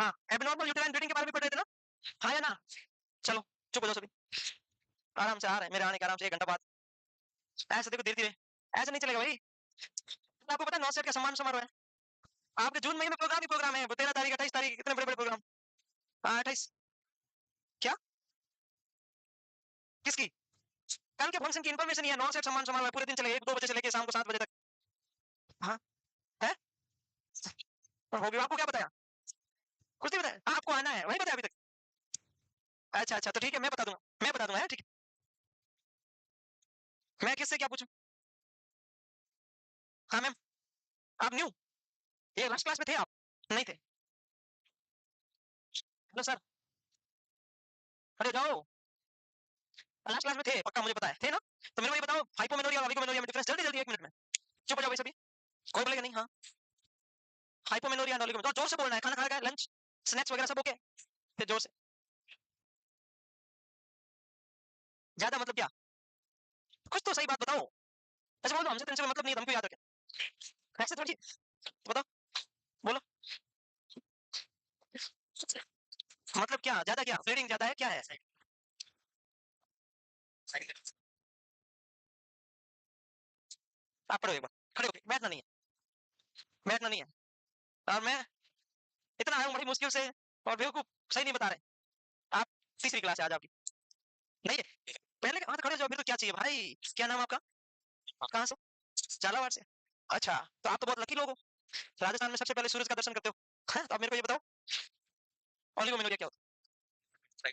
हाँ, abnormal uterine bleeding के बारे में पढ़ रहे थे ना? हाँ या ना? चलो, चुप हो जाओ सभी। आराम से आ रहे हैं, मेरे आने के आराम से 1 घंटा बाद। ऐसे देखो धीरे-धीरे, ऐसे नहीं चलेगा भाई। आपको पता है नॉर्थ सेट का सम्मान समारोह है? आपके जून महीने में प्रोग्राम ही प्रोग्राम है, 13 तारीख, 28 तारीख, इतने बड़े-बड़े प्रोग्राम। हाँ, 28 क्या? किसकी? कल के फंक्शन की इन्फॉर्मेशन ही है, नॉर्थ सेट सम्मान समारोह है, पूरे दिन चलेगा, 1-2 बजे से लेके शाम को 7 बजे तक। हाँ, है? होगी, आपको क्या बताया? कुछ नहीं बताया? आपको आना है, वही बताया अभी तक। अच्छा, अच्छा, तो ठीक है, मैं बता दूँगा, है, ठीक है। मैं किससे क्या पूछूँ? हाँ मैम, आप न्यू? ये लास्ट क्लास में थे आप? नहीं थे। हेलो सर, अरे जाओ। लास्ट क्लास में थे, पक्का मुझे पता है। थे ना? तो मेरे को ये बताओ, हाइपोमेनोरिया और ओलिगोमेनोरिया में डिफरेंस जल्दी-जल्दी 1 मिनट में। चुप हो जाओ भाई सभी। कोई बोलेगा नहीं, हाँ। हाइपोमेनोरिया एंड ओलिगोमेनोरिया, जोर से बोलना है, खाना खाया गया, लंच, स्नैक्स वगैरह सब ओके? फिर जोर से। ज़्यादा मतलब क्या? कुछ तो सही बात बताओ। ऐसे बोल दो हमसे टेंशन का मतलब नहीं है, तो हमको याद रखें। ऐसे थोड़ी, बताओ, बोलो। मतलब क्या? ज़्यादा क्या? रीडिंग ज़्यादा है, क्या है? आप पढ़ो एक बार, खड़े होके, बैठना नहीं है, बैठना नहीं है। और मैं इतना आया हूँ बड़ी मुश्किल से और बेवकूफ़ सही नहीं बता रहे। आप तीसरी क्लास है आज आपकी। नहीं है? पहले वहाँ तो खड़े हो जाओ, अभी तो क्या चाहिए भाई? क्या नाम आपका? कहाँ से? झालावाड़ से। अच्छा, तो आप तो बहुत लकी लोग हो। राजस्थान में सबसे पहले सूरज का दर्शन करते हो। हैं? तो आप मेरे को ये बताओ, ओलिगोमेनोरिया क्या होता है?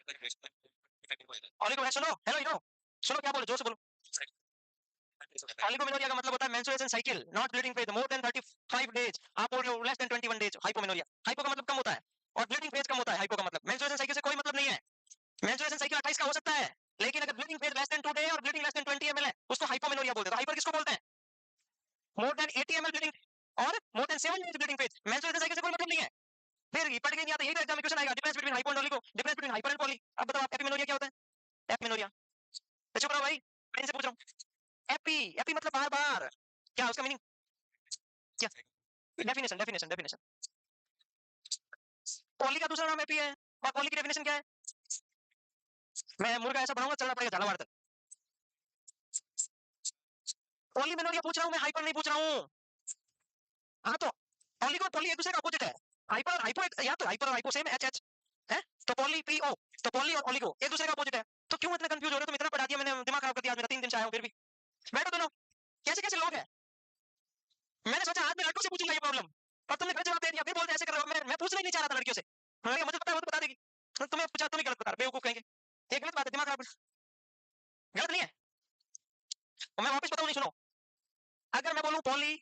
ओलिगो सुनो, हेलो हीरो, सुनो क्या बोलो, जोर से बोलो। ओलिगोमेनोरिया का मतलब होता है menstruation cycle, not bleeding phase, more than 35 days. आप बोल रहे हो less than 21 days, hypomenorrhea. Hypo का मतलब कम होता है और ब्लीडिंग फेज कम होता है, हाइपो का मतलब। मेंस्ट्रुएशन साइकिल से कोई मतलब नहीं है। मेंस्ट्रुएशन साइकिल 28 का हो सकता है, लेकिन अगर bleeding phase less than 2 day और ब्लीडिंग लेस देन 20 ml है, उसको हाइपोमेनोरिया बोलते हैं। तो हाइपर किसको बोलते हैं? मोर देन 80 ml ब्लीडिंग और more than 7 days bleeding phase. Menstruation cycle से कोई मतलब नहीं है। फिर पढ़ के नहीं आता, यही तो एग्जाम में क्वेश्चन आएगा, difference between hypo and oligo, difference between hyper and poly. अब बताओ आप एपिमेनोरिया क्या होता है? एपिमेनोरिया। तो चुप रहो भाई, मैं इनसे पूछ रहा हूँ। एपी, एपी मतलब बार बार, क्या उसका मीनिंग क्या? Definition, definition, definition. पॉली का दूसरा नाम एपी है और पॉली की डेफिनेशन क्या है? मैं मुर्गा ऐसा बनाऊंगा, चलना पड़ेगा झालावाड़ तक। पॉली मेनोरिया पूछ रहा हूँ मैं, हाइपर नहीं पूछ रहा हूँ। हाँ तो पॉली को पॉली एक दूसरे का अपोजिट है। हाइपर हाइपो या तो हाइपर और हाइपो सेम, एच एच है। तो पॉली पी ओ, तो पॉली और ओलिगो एक दूसरे का अपोजिट है। तो क्यों इतना कंफ्यूज हो रहे हो? तुम इतना पढ़ा दिया मैंने, दिमाग खराब कर दिया आज मेरा, 3 दिन से आया हूँ फिर भी। बैठो दोनों, कैसे कैसे लोग हैं। मैंने सोचा आज मैं लड़कों से पूछूंगा ये प्रॉब्लम, और तुमने गलत जवाब दे दिया। फिर बोलते ऐसे कर रहे हो, मैं पूछना ही नहीं चाह रहा था लड़कियों से। मैंने कहा मुझे पता है, वो तो बता देगी। तुम्हें पूछा, तुम ही गलत बता रहे, बेवकूफ कहेंगे। ये गलत बात है, दिमाग खराब। गलत नहीं है। और मैं वापस बताऊं, नहीं सुनो। अगर मैं बोलूं पॉली,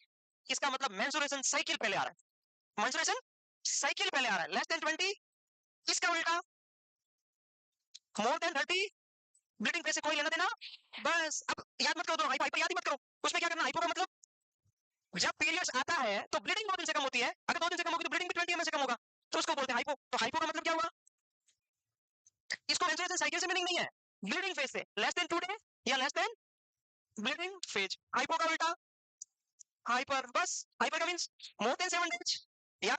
इसका मतलब मेंस्ट्रुएशन साइकिल पहले आ रहा है। मेंस्ट्रुएशन साइकिल पहले आ रहा है, लेस देन 20। इसका उल्टा मोर देन 30, ब्लीडिंग फेज से कोई लेना देना। बस अब याद मत करो, दोनों हाइपर याद ही मत करो। उसमें क्या करना, हाइपो का मतलब जब पीरियड्स आता है तो ब्लीडिंग 2 दिन से कम होती है। अगर 2 दिन से कम होगी तो ब्लीडिंग भी 20 ml से कम होगा, तो उसको बोलते हैं हाइपो। तो हाइपो का मतलब क्या हुआ? इसको मेंस्ट्रुएशन साइकिल से मीनिंग नहीं है, ब्लीडिंग फेज से, लेस देन 2 डे या less than bleeding phase. Hypo का उल्टा हाइपर, बस। हाइपर का मींस मोर देन 7 डेज। या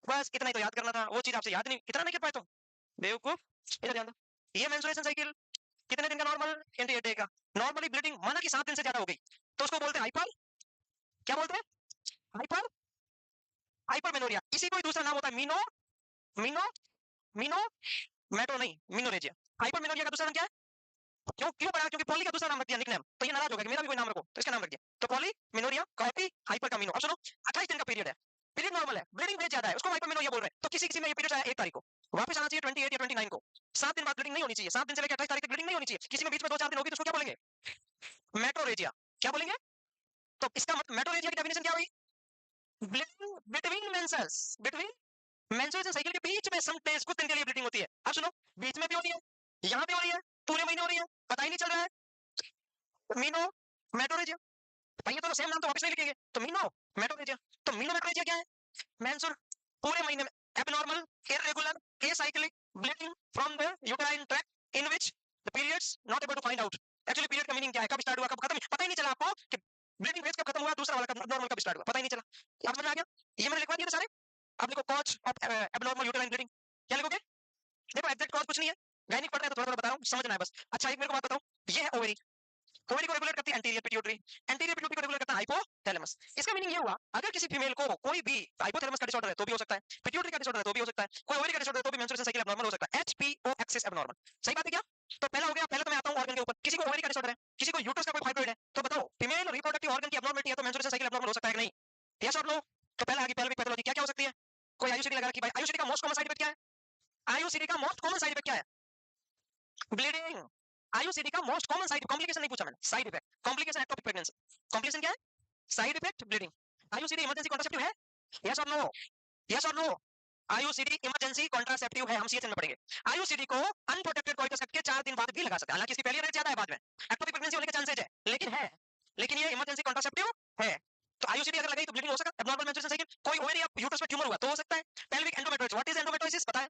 बस इतना ही तो याद करना था, वो चीज आपसे याद नहीं, इतना नहीं कर पाए तुम, बेवकूफ। इधर ध्यान दो, ये मेंस्ट्रुएशन साइकिल कितने दिन का नॉर्मल? 28 डे का। नॉर्मली ब्लीडिंग माना कि 7 दिन से ज्यादा हो गई, तो उसको बोलते हैं हाइपर। क्या बोलते हैं? हाइपर, हाइपरमेनोरिया। इसी कोई दूसरा नाम होता है मीनो, मीनो, मीनो मेटो नहीं, मीनोरेजिया। हाइपरमेनोरिया का दूसरा नाम क्या है? क्यों क्यों पढ़ा? क्योंकि पॉली का दूसरा नाम रख दिया, निकनेम। तो ये नाराज होगा कि मेरा भी कोई नाम रखो, तो इसका नाम रख दिया। तो पॉली मेनोरिया, कॉपी, हाइपर का मीनो। अब सुनो, 28 दिन का पीरियड है, पीरियड नॉर्मल है, ब्लीडिंग वेज ज्यादा है, उसको हाइपरमेनोरिया बोल रहे हैं। तो किसी किसी में ये पीरियड आया 1 तारीख को, वापस आना चाहिए 28 या 29 को। 7 दिन बाद ब्लीडिंग नहीं होनी चाहिए, 7 दिन से लेकर 28 तारीख तक ब्लीडिंग नहीं होनी चाहिए। किसी में बीच में 2-4 दिन होगी तो उसको क्या बोलेंगे? मेट्रोरेजिया। क्या बोलेंगे? तो इसका मतलब मेट्रोरेजिया की डेफिनेशन क्या हुई? Bleeding between menses, between menstruation cycle के बीच में सम डेज, कुछ दिन के लिए ब्लीडिंग होती है। अब सुनो, बीच में भी हो रही है, यहाँ भी हो रही है, पूरे महीने हो रही है, पता ही नहीं चल रहा है। मीनो मेट्रोरेजिया। भाई ये तो सेम नाम तो वापस नहीं लिखेंगे, तो मीनो मेट्रोरेजिया। तो मीनो मेट्रोरेजिया क्या है? मेंसुर, पूरे महीने में abnormal, irregular, acyclic bleeding from the uterine tract in which the periods not able to find out. Actually period का मीनिंग क्या है, कब स्टार्ट हुआ कब खत्म, पता ही नहीं चला आपको कि ब्लीडिंग फेज कब खत्म हुआ, दूसरा वाला कब नॉर्मल कब स्टार्ट हुआ, पता ही नहीं चला। आप समझ आ गया? ये मैंने लिखवा दिया था सारे। अब लिखो cause of abnormal uterine bleeding, क्या लिखोगे? देखो एग्जैक्ट कॉज कुछ नहीं है, गायनिक पढ़ रहे हैं तो थोड़ा थोड़ा बता रहा हूँ, समझना है बस। अच्छा एक मेरे को बात बताओ, ये है ओवरी, ओवरी को रेगुलेट करती है एंटीरियर पिट्यूटरी, एंटीरियर पिट्यूटरी को रेगुलेट करता है हाइपोथैलेमस। इसका मीनिंग ये हुआ अगर किसी फीमेल को कोई भी हाइपोथैलेमस का डिसऑर्डर है तो भी हो सकता है, पिट्यूटरी का डिसऑर्डर है तो भी हो सकता है, कोई ओवरी का डिसऑर्डर है तो भी मेंस्ट्रुएशन साइकिल एब्नॉर्मल हो सकता है, एचपीओ एक्सिस एब्नॉर्मल। सही बात है क्या? तो पहला हो गया, पहले तो मैं आता हूं ऑर्गन के ऊपर। किसी को ओवरी का डिसऑर्डर है, किसी को यूट्रस का कोई फाइब्रॉइड है, तो बताओ फीमेल रिप्रोडक्टिव ऑर्गन की एब्नॉर्मलिटी है तो मेंस्ट्रुएशन साइकिल एब्नॉर्मल हो सकता है कि नहीं? यस और नो? तो पहला आगे पेल्विक पैथोलॉजी क्या क्या हो सकती है? कोई आईयूसीडी लगा कि भाई आईयूसीडी का मोस्ट कॉमन साइड इफेक्ट क्या है? आईयूसीडी का मोस्ट कॉमन साइड इफेक्ट क्या है? ब्लीडिंग। आईयूसीडी का मोस्ट कॉमन साइड, कॉम्प्लिकेशन नहीं पूछा मैंने, side effect. Complication ectopic pregnancy, complication क्या है? Side effect bleeding. IUCD emergency contraceptive है? यस और नो? यस और नो? आईयूसीडी इमरजेंसी कॉन्ट्रासेप्टिव है, हम सीएचएन में पढ़ेंगे। आईयूसीडी को अनप्रोटेक्टेड कोइटस के 4 दिन बाद भी लगा सकते हैं, हालांकि इसकी फेलियर रेट ज्यादा है बाद में, एक्टोपिक प्रेगनेंसी होने के चांसेस है, लेकिन है, लेकिन ये इमरजेंसी कॉन्ट्रासेप्टिव है। तो आईयूसीडी अगर लगाई तो ब्लीडिंग हो सकता है, एब्नॉर्मल मेंस्ट्रुएशन साइकिल, कोई ओवरी या यूट्रस में ट्यूमर हुआ तो हो सकता है। Pelvic endometriosis, what is endometriosis पता है?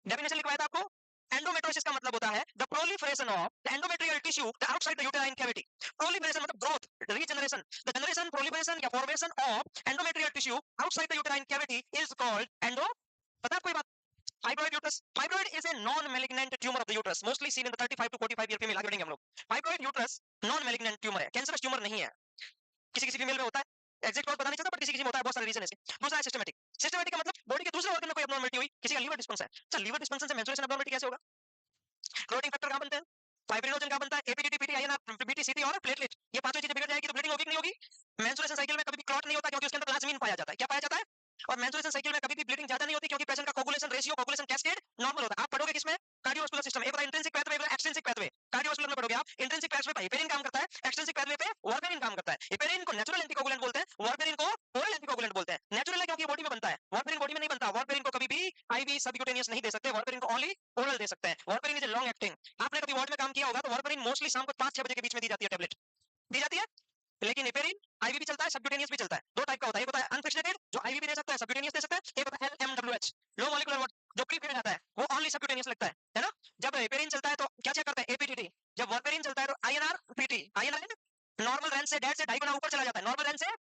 डेफिनेशन लिखवाया था आपको। एंडोमेट्रियोसिस का मतलब होता है the proliferation of the endometrial tissue outside the uterine cavity. Proliferation मतलब growth, regeneration, the generation, proliferation या formation of endometrial tissue outside the uterine cavity is called endo. पता है कोई बात? Fibroid uterus, fibroid is a non malignant tumour of the uterus, mostly seen in the 35 to 45 year female. आगे बढ़ेंगे हम लोग। Fibroid uterus non malignant tumour है, cancerous tumour नहीं है, किसी किसी फीमेल में होता है, एग्जैक्ट कॉज पता नहीं चलता बट किसी किसी में होता है, बहुत सारे रीजन है। दूसरा है सिस्टमैटिक। सिस्टमैटिक का मतलब बॉडी के दूसरे ऑर्गन में कोई एब्नॉर्मलिटी हुई, किसी का लीवर डिस्फंक्शन है। अच्छा लीवर डिस्फंक्शन से मेंस्ट्रुएशन एब्नॉर्मलिटी कैसे होगा? क्लोटिंग फैक्टर कहां बनते हैं? फाइब्रिनोजन कहां बनता है? एपीडीटी, पीटी, आईएनआर, बीटीसीटी और प्लेटलेट, ये पांचों चीजें बिगड़ जाएगी तो ब्लीडिंग होगी कि नहीं होगी? मेंस्ट्रुएशन साइकिल में कभी भी क्लॉट नहीं होता क्योंकि उसके अंदर प्लाज्मिन पाया जाता है। क्या पाया जाता है? और मेंस्ट्रुएशन साइकिल में कभी भी ब्लीडिंग ज्यादा नहीं होती क्योंकि पेशेंट का coagulation ratio, coagulation cascade normal होता है। आप पढ़ोगे किसमें? Cardiovascular system. एक होता है इंट्रिंसिक पाथवे, एक होता है एक्सट्रिंसिक पाथवे। कार्डियोवास्कुलर में पढ़ोगे आप, इंट्रिंसिक पाथवे पे हेपेरिन काम करता है, एक्सट्रिंसिक पाथवे पे वार्फेरिन काम करता है। हेपेरिन को नेचुरल एंटीकोगुलेंट बोलते हैं, वार्फेरिन को ओरल एंटीकोगुलेंट बोलते हैं। नेचुरल है क्योंकि बॉडी में बनता है, वार्फेरिन बॉडी में नहीं बनता। वार्फेरिन को कभी भी आईवी सबक्यूटेनियस नहीं दे सकते, वार्फेरिन को ओनली ओरल दे सकते हैं। वार्फेरिन इज ए लॉन्ग एक्टिंग। आपने कभी वार्ड में काम किया होगा तो वार्फेरिन मोस्टली शाम को 5-6 बजे के बीच में दी जाती है, टेबलेट दी जाती है। लेकिन हेपेरिन आईवी भी चलता है, सबक्यूटेनियस भी चलता है। दो टाइप का होता है, एक होता है अनफ्रिक्शनेटेड जो आईवी भी दे सकता है, सबक्यूटेनियस दे सकता है। एक होता है एलएमडब्ल्यूएच, लो मॉलिक्यूलर वेट, जो प्री फीड आता है, वो ओनली सबक्यूटेनियस लगता है ना? जब हेपेरिन चलता है तो क्या चेक करते हैं? एपीटीटी। जब वार्फेरिन चलता है तो INR, PT. INR normal range से डेढ़ से ढाई गुना ऊपर चला जाता है, नॉर्मल रेंज से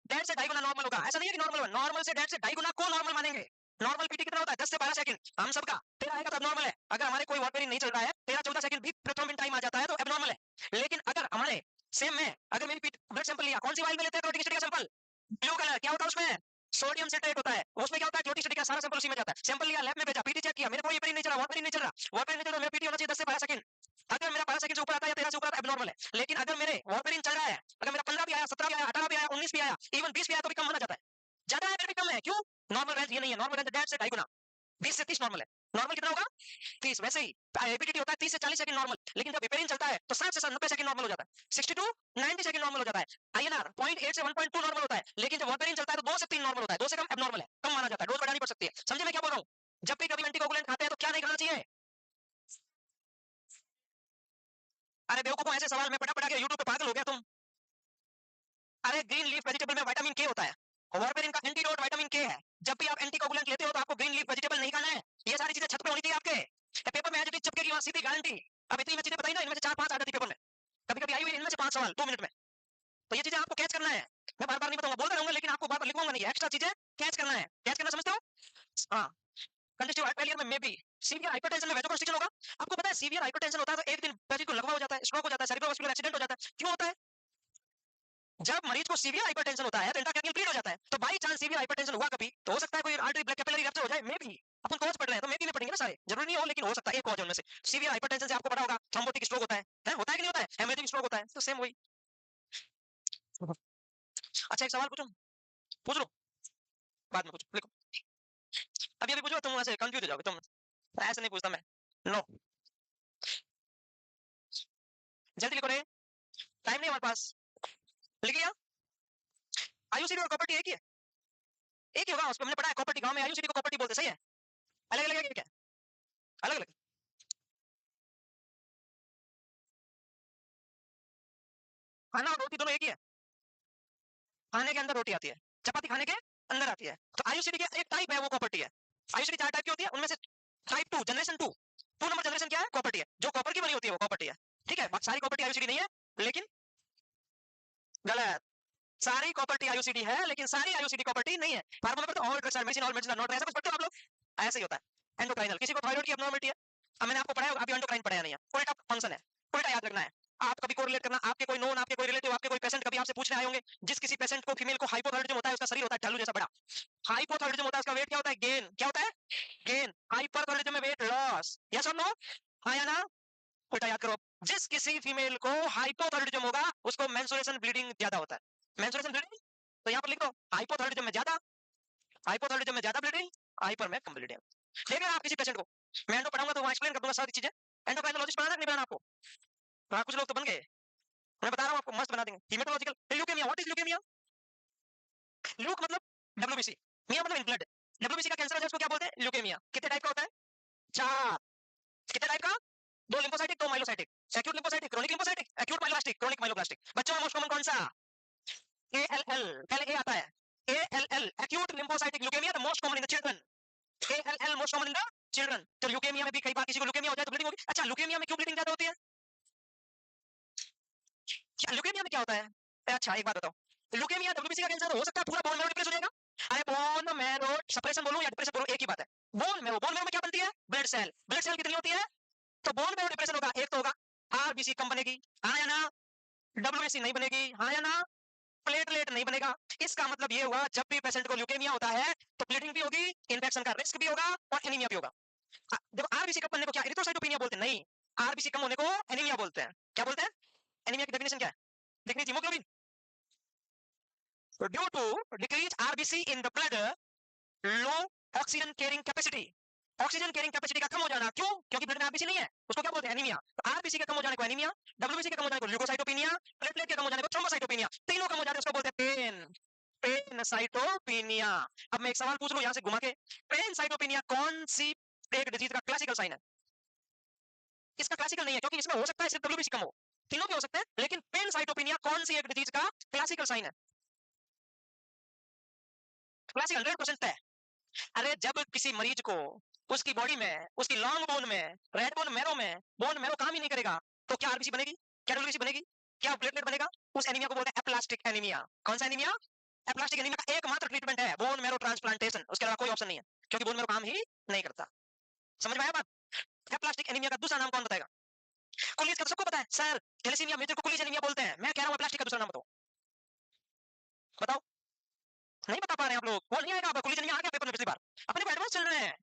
डेढ़ से ढाई गुना नॉर्मल होगा। ऐसा नहीं है कि नॉर्मल, नॉर्मल से डेढ़ से ढाई गुना को नॉर्मल मानेंगे। नॉर्मल पीटी कितना होता है? 10 से 12 सेकंड, हम सबका। तेरा आएगा तो नॉर्मल है। अगर हमारे कोई वार्फेरिन नहीं चल रहा है, 13-14 सेकंड भी प्रोथ्रोम्बिन टाइम आ जाता है तो एब्नॉर्मल है। लेकिन अगर हमारे सेम में अगर मेरी ब्लड सैंपल लिया, कौन सी वाइल में लेते हैं क्लोटिक स्टेट का सैंपल? ब्लू कलर, क्या होता है उसमें? सोडियम सिट्रेट होता है। उसमें क्या होता है? क्लोटिक स्टेट का सारा सैंपल उसी में जाता है। सैंपल लिया, लैब में भेजा, पीटी चेक किया, मेरे को ये पेरिन नहीं चल रहा, वार्फेरिन नहीं चल रहा, वार्फेरिन नहीं चल रहा, मेरा पीटी होना चाहिए 10 से 12 सेकंड। अगर मेरा 12 सेकंड से ऊपर आता है या 13 से ऊपर आता है, एब्नॉर्मल है। लेकिन अगर मेरे वार्फेरिन चल रहा है, अगर मेरा 15 भी आया, 17 भी आया, 18 भी आया, 19 भी आया, इवन 20 भी आया तो भी कम माना जाता है। ज्यादा है फिर भी कम है, क्यों? नॉर्मल रेंज ये नहीं है, नॉर्मल रेंज 1.5 से 2.5 गुना, 20 से 30 नॉर्मल है। नॉर्मल कितना होगा? 30। वैसे ही एपीटीटी होता है 30 से 40 सेकंड नॉर्मल, लेकिन जब हेपेरिन चलता है तो 60 से 90 सेकंड नॉर्मल हो जाता है, 60 टू 90 सेकंड नॉर्मल हो जाता है। आईएनआर 0.8 से 1.2 नॉर्मल होता है, लेकिन जब वार्फेरिन चलता है तो 2 से 3 नॉर्मल होता है, 2 से कम एब्नॉर्मल है, कम माना जाता है, डोज बढ़ानी पड़ सकती है। समझे मैं क्या बोल रहा हूं? जब भी कभी एंटीकोगुलेंट खाते हैं तो क्या नहीं खाना चाहिए? अरे बेवकूफो, ऐसे सवाल में पटा पटा के यूट्यूब पे पागल हो गया तुम। अरे ग्रीन लीफ वेजिटेबल में विटामिन के होता है, वार्फेरिन का एंटीडोट विटामिन के है। जब भी आप एंटीकोगुलेंट लेते हो तो आपको ग्रीन लीफ वेजिटेबल नहीं खाना है। ये सारी चीजें छत पे होनी चाहिए आपके, पेपर में आज चिपकेगी वहां सीधी गारंटी। अब इतनी मैं चीजें बताई ना, इनमें से 4-5 आ जाती पेपर में, कभी कभी आई हुई इनमें से 5 सवाल 2 मिनट में। तो ये चीजें आपको कैच करना है। मैं बार बार नहीं बताऊंगा, बोलते रहूंगा लेकिन आपको बार बार लिखूंगा नहीं, एक्स्ट्रा चीजें कैच करना है। कैच करना समझते हो? हाँ। कंजेस्टिव हार्ट फेलियर में मे बी सीवियर हाइपरटेंशन में वैसोकंस्ट्रिक्शन होगा। आपको पता है सीवियर हाइपरटेंशन होता है तो एक दिन पेशेंट को लगवा हो जाता है, स्ट्रोक हो जाता है, सेरिब्रोवास्कुलर एक्सीडेंट हो जाता है। क्यों होता है? जब मरीज को सीवियर हाइपरटेंशन होता है तो इंट्राक्रैनियल ब्लीड हो जाता है। तो बाई चांस सीवियर हाइपरटेंशन हुआ कभी तो हो सकता है कोई आर्टरी ब्लड कैपिलरी रप्चर हो जाए, मे बी। अपन कॉज पढ़ रहे हैं तो मे बी में पढ़ेंगे ना सारे, जरूरी नहीं हो लेकिन हो सकता है एक कॉज उनमें से। सीवियर हाइपरटेंशन से आपको पता होगा थ्रोम्बोटिक स्ट्रोक होता है? होता है कि नहीं होता है? हेमरेजिक स्ट्रोक होता है, तो सेम वही। अच्छा एक सवाल पूछूं? पूछ लो, बाद में पूछो, लिखो। अभी अभी पूछो, तुम वहां से कंफ्यूज हो जाओगे तुम, ऐसे नहीं पूछता मैं। नो, जल्दी लिखो रे, टाइम नहीं हमारे पास। लिख लिया? आयुसीडी और कॉपर्टी एक ही है, एक ही होगा उसको, हमने पढ़ा है कॉपर्टी, गांव में आयुसीडी को कॉपर्टी बोलते, सही है? अलग अलग है क्या? अलग अलग। खाना और रोटी दोनों एक ही है, खाने के अंदर रोटी आती है, चपाती खाने के अंदर आती है। तो आयुसीडी का एक टाइप है वो कॉपर्टी है। आयुसीडी 4 टाइप की होती है, उनमें से टाइप 2 जनरेशन 2 नंबर जनरेशन क्या है? कॉपर्टी है, जो कॉपर की बनी होती है वो कॉपर्टी है। ठीक है, बाकी सारी कॉपर्टी आयुसीडी नहीं है, लेकिन गलत, सारी प्रॉपर्टी आईयूसीडी है, लेकिन सारी आईयूसीडी प्रॉपर्टी नहीं है। फार्मूला पर तो all drugs are medicine, all medicine are not, ऐसा कुछ पढ़ते हो आप लोग? ऐसे ही होता है। एंडोक्राइनल, किसी को थायराइड की एब्नॉर्मलिटी है, अब मैंने आपको पढ़ाया, अभी एंडोक्राइन पढ़ाया नहीं है, उल्टा फंक्शन है, उल्टा याद रखना है। आप कभी कोरिलेट करना, आपके कोई नोन, आपके कोई रिलेटिव, आपके कोई पेशेंट कभी आपसे पूछने आए होंगे, जिस किसी पेशेंट को, फीमेल को हाइपोथायराइडिज्म होता है, उसका शरीर होता है ढल्लू जैसा बड़ा। हाइपोथायराइडिज्म होता है, उसका वेट क्या होता है? गेन। क्या होता है? गेन। हाइपरथायराइडिज्म में वेट लॉस। यस और नो? हाँ या ना? उल्टा याद करो। जिस किसी फीमेल को हाइपोथायराइडिज्म होगा, उसको मेंस्ट्रुएशन ब्लीडिंग ज्यादा होता है। मेंस्ट्रुएशन ब्लीडिंग, तो यहाँ पर लिख दो हाइपोथायराइडिज्म में ज्यादा, हाइपोथायराइडिज्म में ज्यादा ब्लीडिंग, हाइपर में कम ब्लीडिंग। देखिए आप किसी पेशेंट को, मैं एंडो पढ़ाऊंगा तो वहां एक्सप्लेन कर दूंगा सारी चीजें। एंडोक्राइनोलॉजिस्ट बनाना नहीं बनाना आपको? हाँ, कुछ लोग तो बन गए, मैं बता रहा हूँ आपको, मस्त बना देंगे। Haematological leukaemia, what is leukaemia? Luke मतलब डब्ल्यूबीसी, मिया मतलब इन ब्लड। डब्ल्यूबीसी का कैंसर है, उसको क्या बोलते हैं? ल्यूकेमिया। कितने टाइप का होता है? 4। कितने टाइप का? 2 lymphocytic, 2 myelocytic. Acute lymphocytic, chronic lymphocytic, acute myeloblastic, chronic myeloblastic. बच्चों में मोस्ट कॉमन कौन सा? एएलएल, पहले ए आता है। ALL, acute lymphocytic leukaemia, the most common in the children. ALL most common in the children. तो ल्यूकेमिया में भी कई बार किसी को ल्यूकेमिया हो जाए तो ब्लीडिंग होगी। अच्छा, ल्यूकेमिया में क्यों ब्लीडिंग ज्यादा होती है? क्या ल्यूकेमिया में क्या होता है? अच्छा एक बात बताओ, ल्यूकेमिया डब्ल्यूबीसी का कैंसर हो सकता है, पूरा बोन मैरो डिप्रेस हो जाएगा? अरे बोन मैरो सप्रेशन बोलूं या डिप्रेशन बोलूं, एक ही बात है। बोन मैरो में क्या बनती है? Blood cell. ब्लड सेल कितनी होती है? तो बोन मैरो डिप्रेशन होगा, एक तो होगा आरबीसी कम बनेगी, हाँ या ना? डब्ल्यूबीसी नहीं बनेगी, हाँ या ना? प्लेटलेट नहीं बनेगा। इसका मतलब ये हुआ, जब भी पेशेंट को ल्यूकेमिया होता है तो ब्लीडिंग भी होगी, इन्फेक्शन का रिस्क भी होगा और एनीमिया भी होगा। देखो आरबीसी कम बनने को क्या एरिथ्रोसाइटोपेनिया बोलते हैं? नहीं, आरबीसी कम होने को एनीमिया बोलते हैं। क्या बोलते हैं? एनीमिया की डेफिनेशन क्या है? देखनी थी haemoglobin. Due to decrease RBC in the blood, low oxygen carrying capacity. Oxygen carrying capacity का कम हो जाना, क्यों? क्योंकि ब्लड में आरबीसी नहीं है, उसको क्या बोलते हैं? एनीमिया। तो आरबीसी के कम हो जाने को एनीमिया, डब्ल्यूबीसी के कम हो जाने को ल्यूकोसाइटोपेनिया, प्लेटलेट के कम हो जाने को थ्रोम्बोसाइटोपेनिया। तीनों कम हो जाते हैं, उसको बोलते हैं पेन, पेन साइटोपेनिया। अब मैं एक सवाल पूछ लूं यहां से घुमा के, पेन साइटोपेनिया कौन सी एक डिजीज का क्लासिकल साइन है? इसका क्लासिकल नहीं है, क्योंकि इसमें हो सकता है सिर्फ डब्ल्यूबीसी कम हो, तीनों के हो सकते हैं, लेकिन पेन साइटोपेनिया कौन सी एक डिजीज का क्लासिकल साइन है? क्लासिकल 100% तय। अरे जब किसी मरीज को उसकी बॉडी में, उसकी लॉन्ग बोन में, रेड बोन मैरो में बोन मैरो काम ही नहीं करेगा, तो क्या आरबीसी बनेगी? क्या डब्ल्यूबीसी बनेगी? क्या प्लेटलेट बनेगा? उस एनीमिया को बोलते हैं एप्लास्टिक एनीमिया। कौन सा एनीमिया? एप्लास्टिक एनीमिया का एकमात्र ट्रीटमेंट है बोन मैरो ट्रांसप्लांटेशन, उसके अलावा कोई ऑप्शन नहीं है, क्योंकि बोन मैरो काम ही नहीं करता। समझ में आया बात? एप्लास्टिक एनीमिया का दूसरा नाम कौन बताएगा? कुलीज का तो सबको पता है सर, थैलेसीमिया मेजर को कुलीज एनीमिया बोलते हैं। मैं कह रहा हूं एप्लास्टिक का दूसरा नाम बताओ, बताओ। नहीं बता पा रहे हैं आप लोग, वो नहीं आएगा, कुलीज एनीमिया आ गया पेपर में पिछली बार, अपने को एडवांस चल रहे हैं।